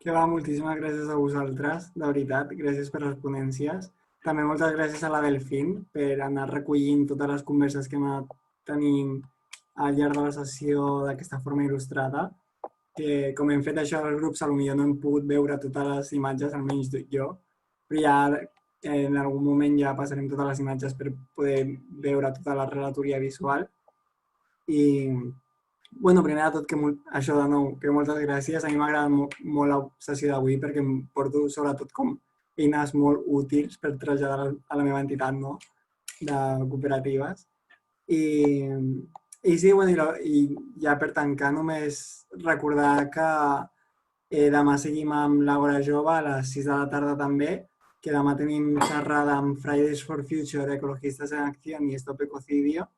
Que va, moltíssimes gràcies a vosaltres, de veritat, gràcies per les ponències. També moltes gràcies a la Delfín per anar recollint totes les converses que hem anat tenint al llarg de la sessió d'aquesta forma il·lustrada, que com hem fet això als grups, potser no hem pogut veure totes les imatges, almenys jo, però ja en algun moment ja passarem totes les imatges per poder veure tota la relatoria visual. I bueno, primer de tot, això de nou, que moltes gràcies. A mi m'ha agradat molt la sessió d'avui perquè em porto sobretot com eines molt útils per traslladar a la meva entitat de cooperatives. I sí, i ja per tancar només recordar que demà seguim amb l'Àgora Jove a les 6 de la tarda també, que demà tenim xerrada amb Fridays for Future, Ecologistas en Acción i Stop Ecocidio,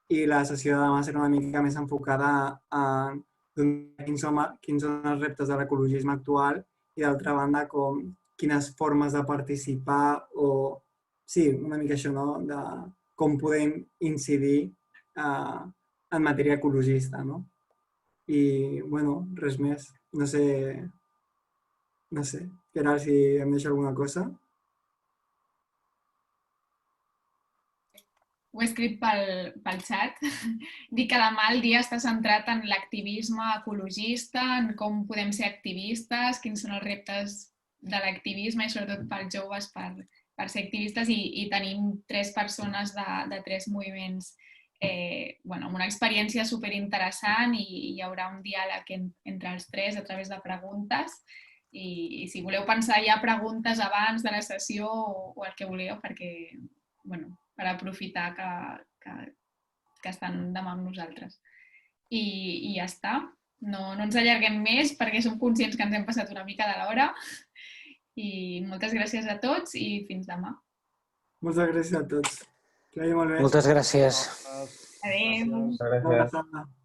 i la sessió de demà serà una mica més enfocada a quins són els reptes de l'ecologisme actual i, d'altra banda, quines formes de participar o, sí, una mica això, no?, de com podem incidir en matèria ecologista, no? I, bueno, res més. No sé, Gerard, si em deixa alguna cosa. ho he escrit pel xat, dic que demà el dia està centrat en l'activisme ecologista, en com podem ser activistes, quins són els reptes de l'activisme i sobretot pels joves per ser activistes i tenim 3 persones de 3 moviments amb una experiència superinteressant i hi haurà un diàleg entre els 3 a través de preguntes i si voleu pensar ja preguntes abans de la sessió o el que voleu perquè, per aprofitar que estan demà amb nosaltres. I ja està. No ens allarguem més perquè som conscients que ens hem passat una mica de l'hora. I moltes gràcies a tots i fins demà. Moltes gràcies a tots. Que vagi molt bé. Moltes gràcies. Adéu. Gràcies.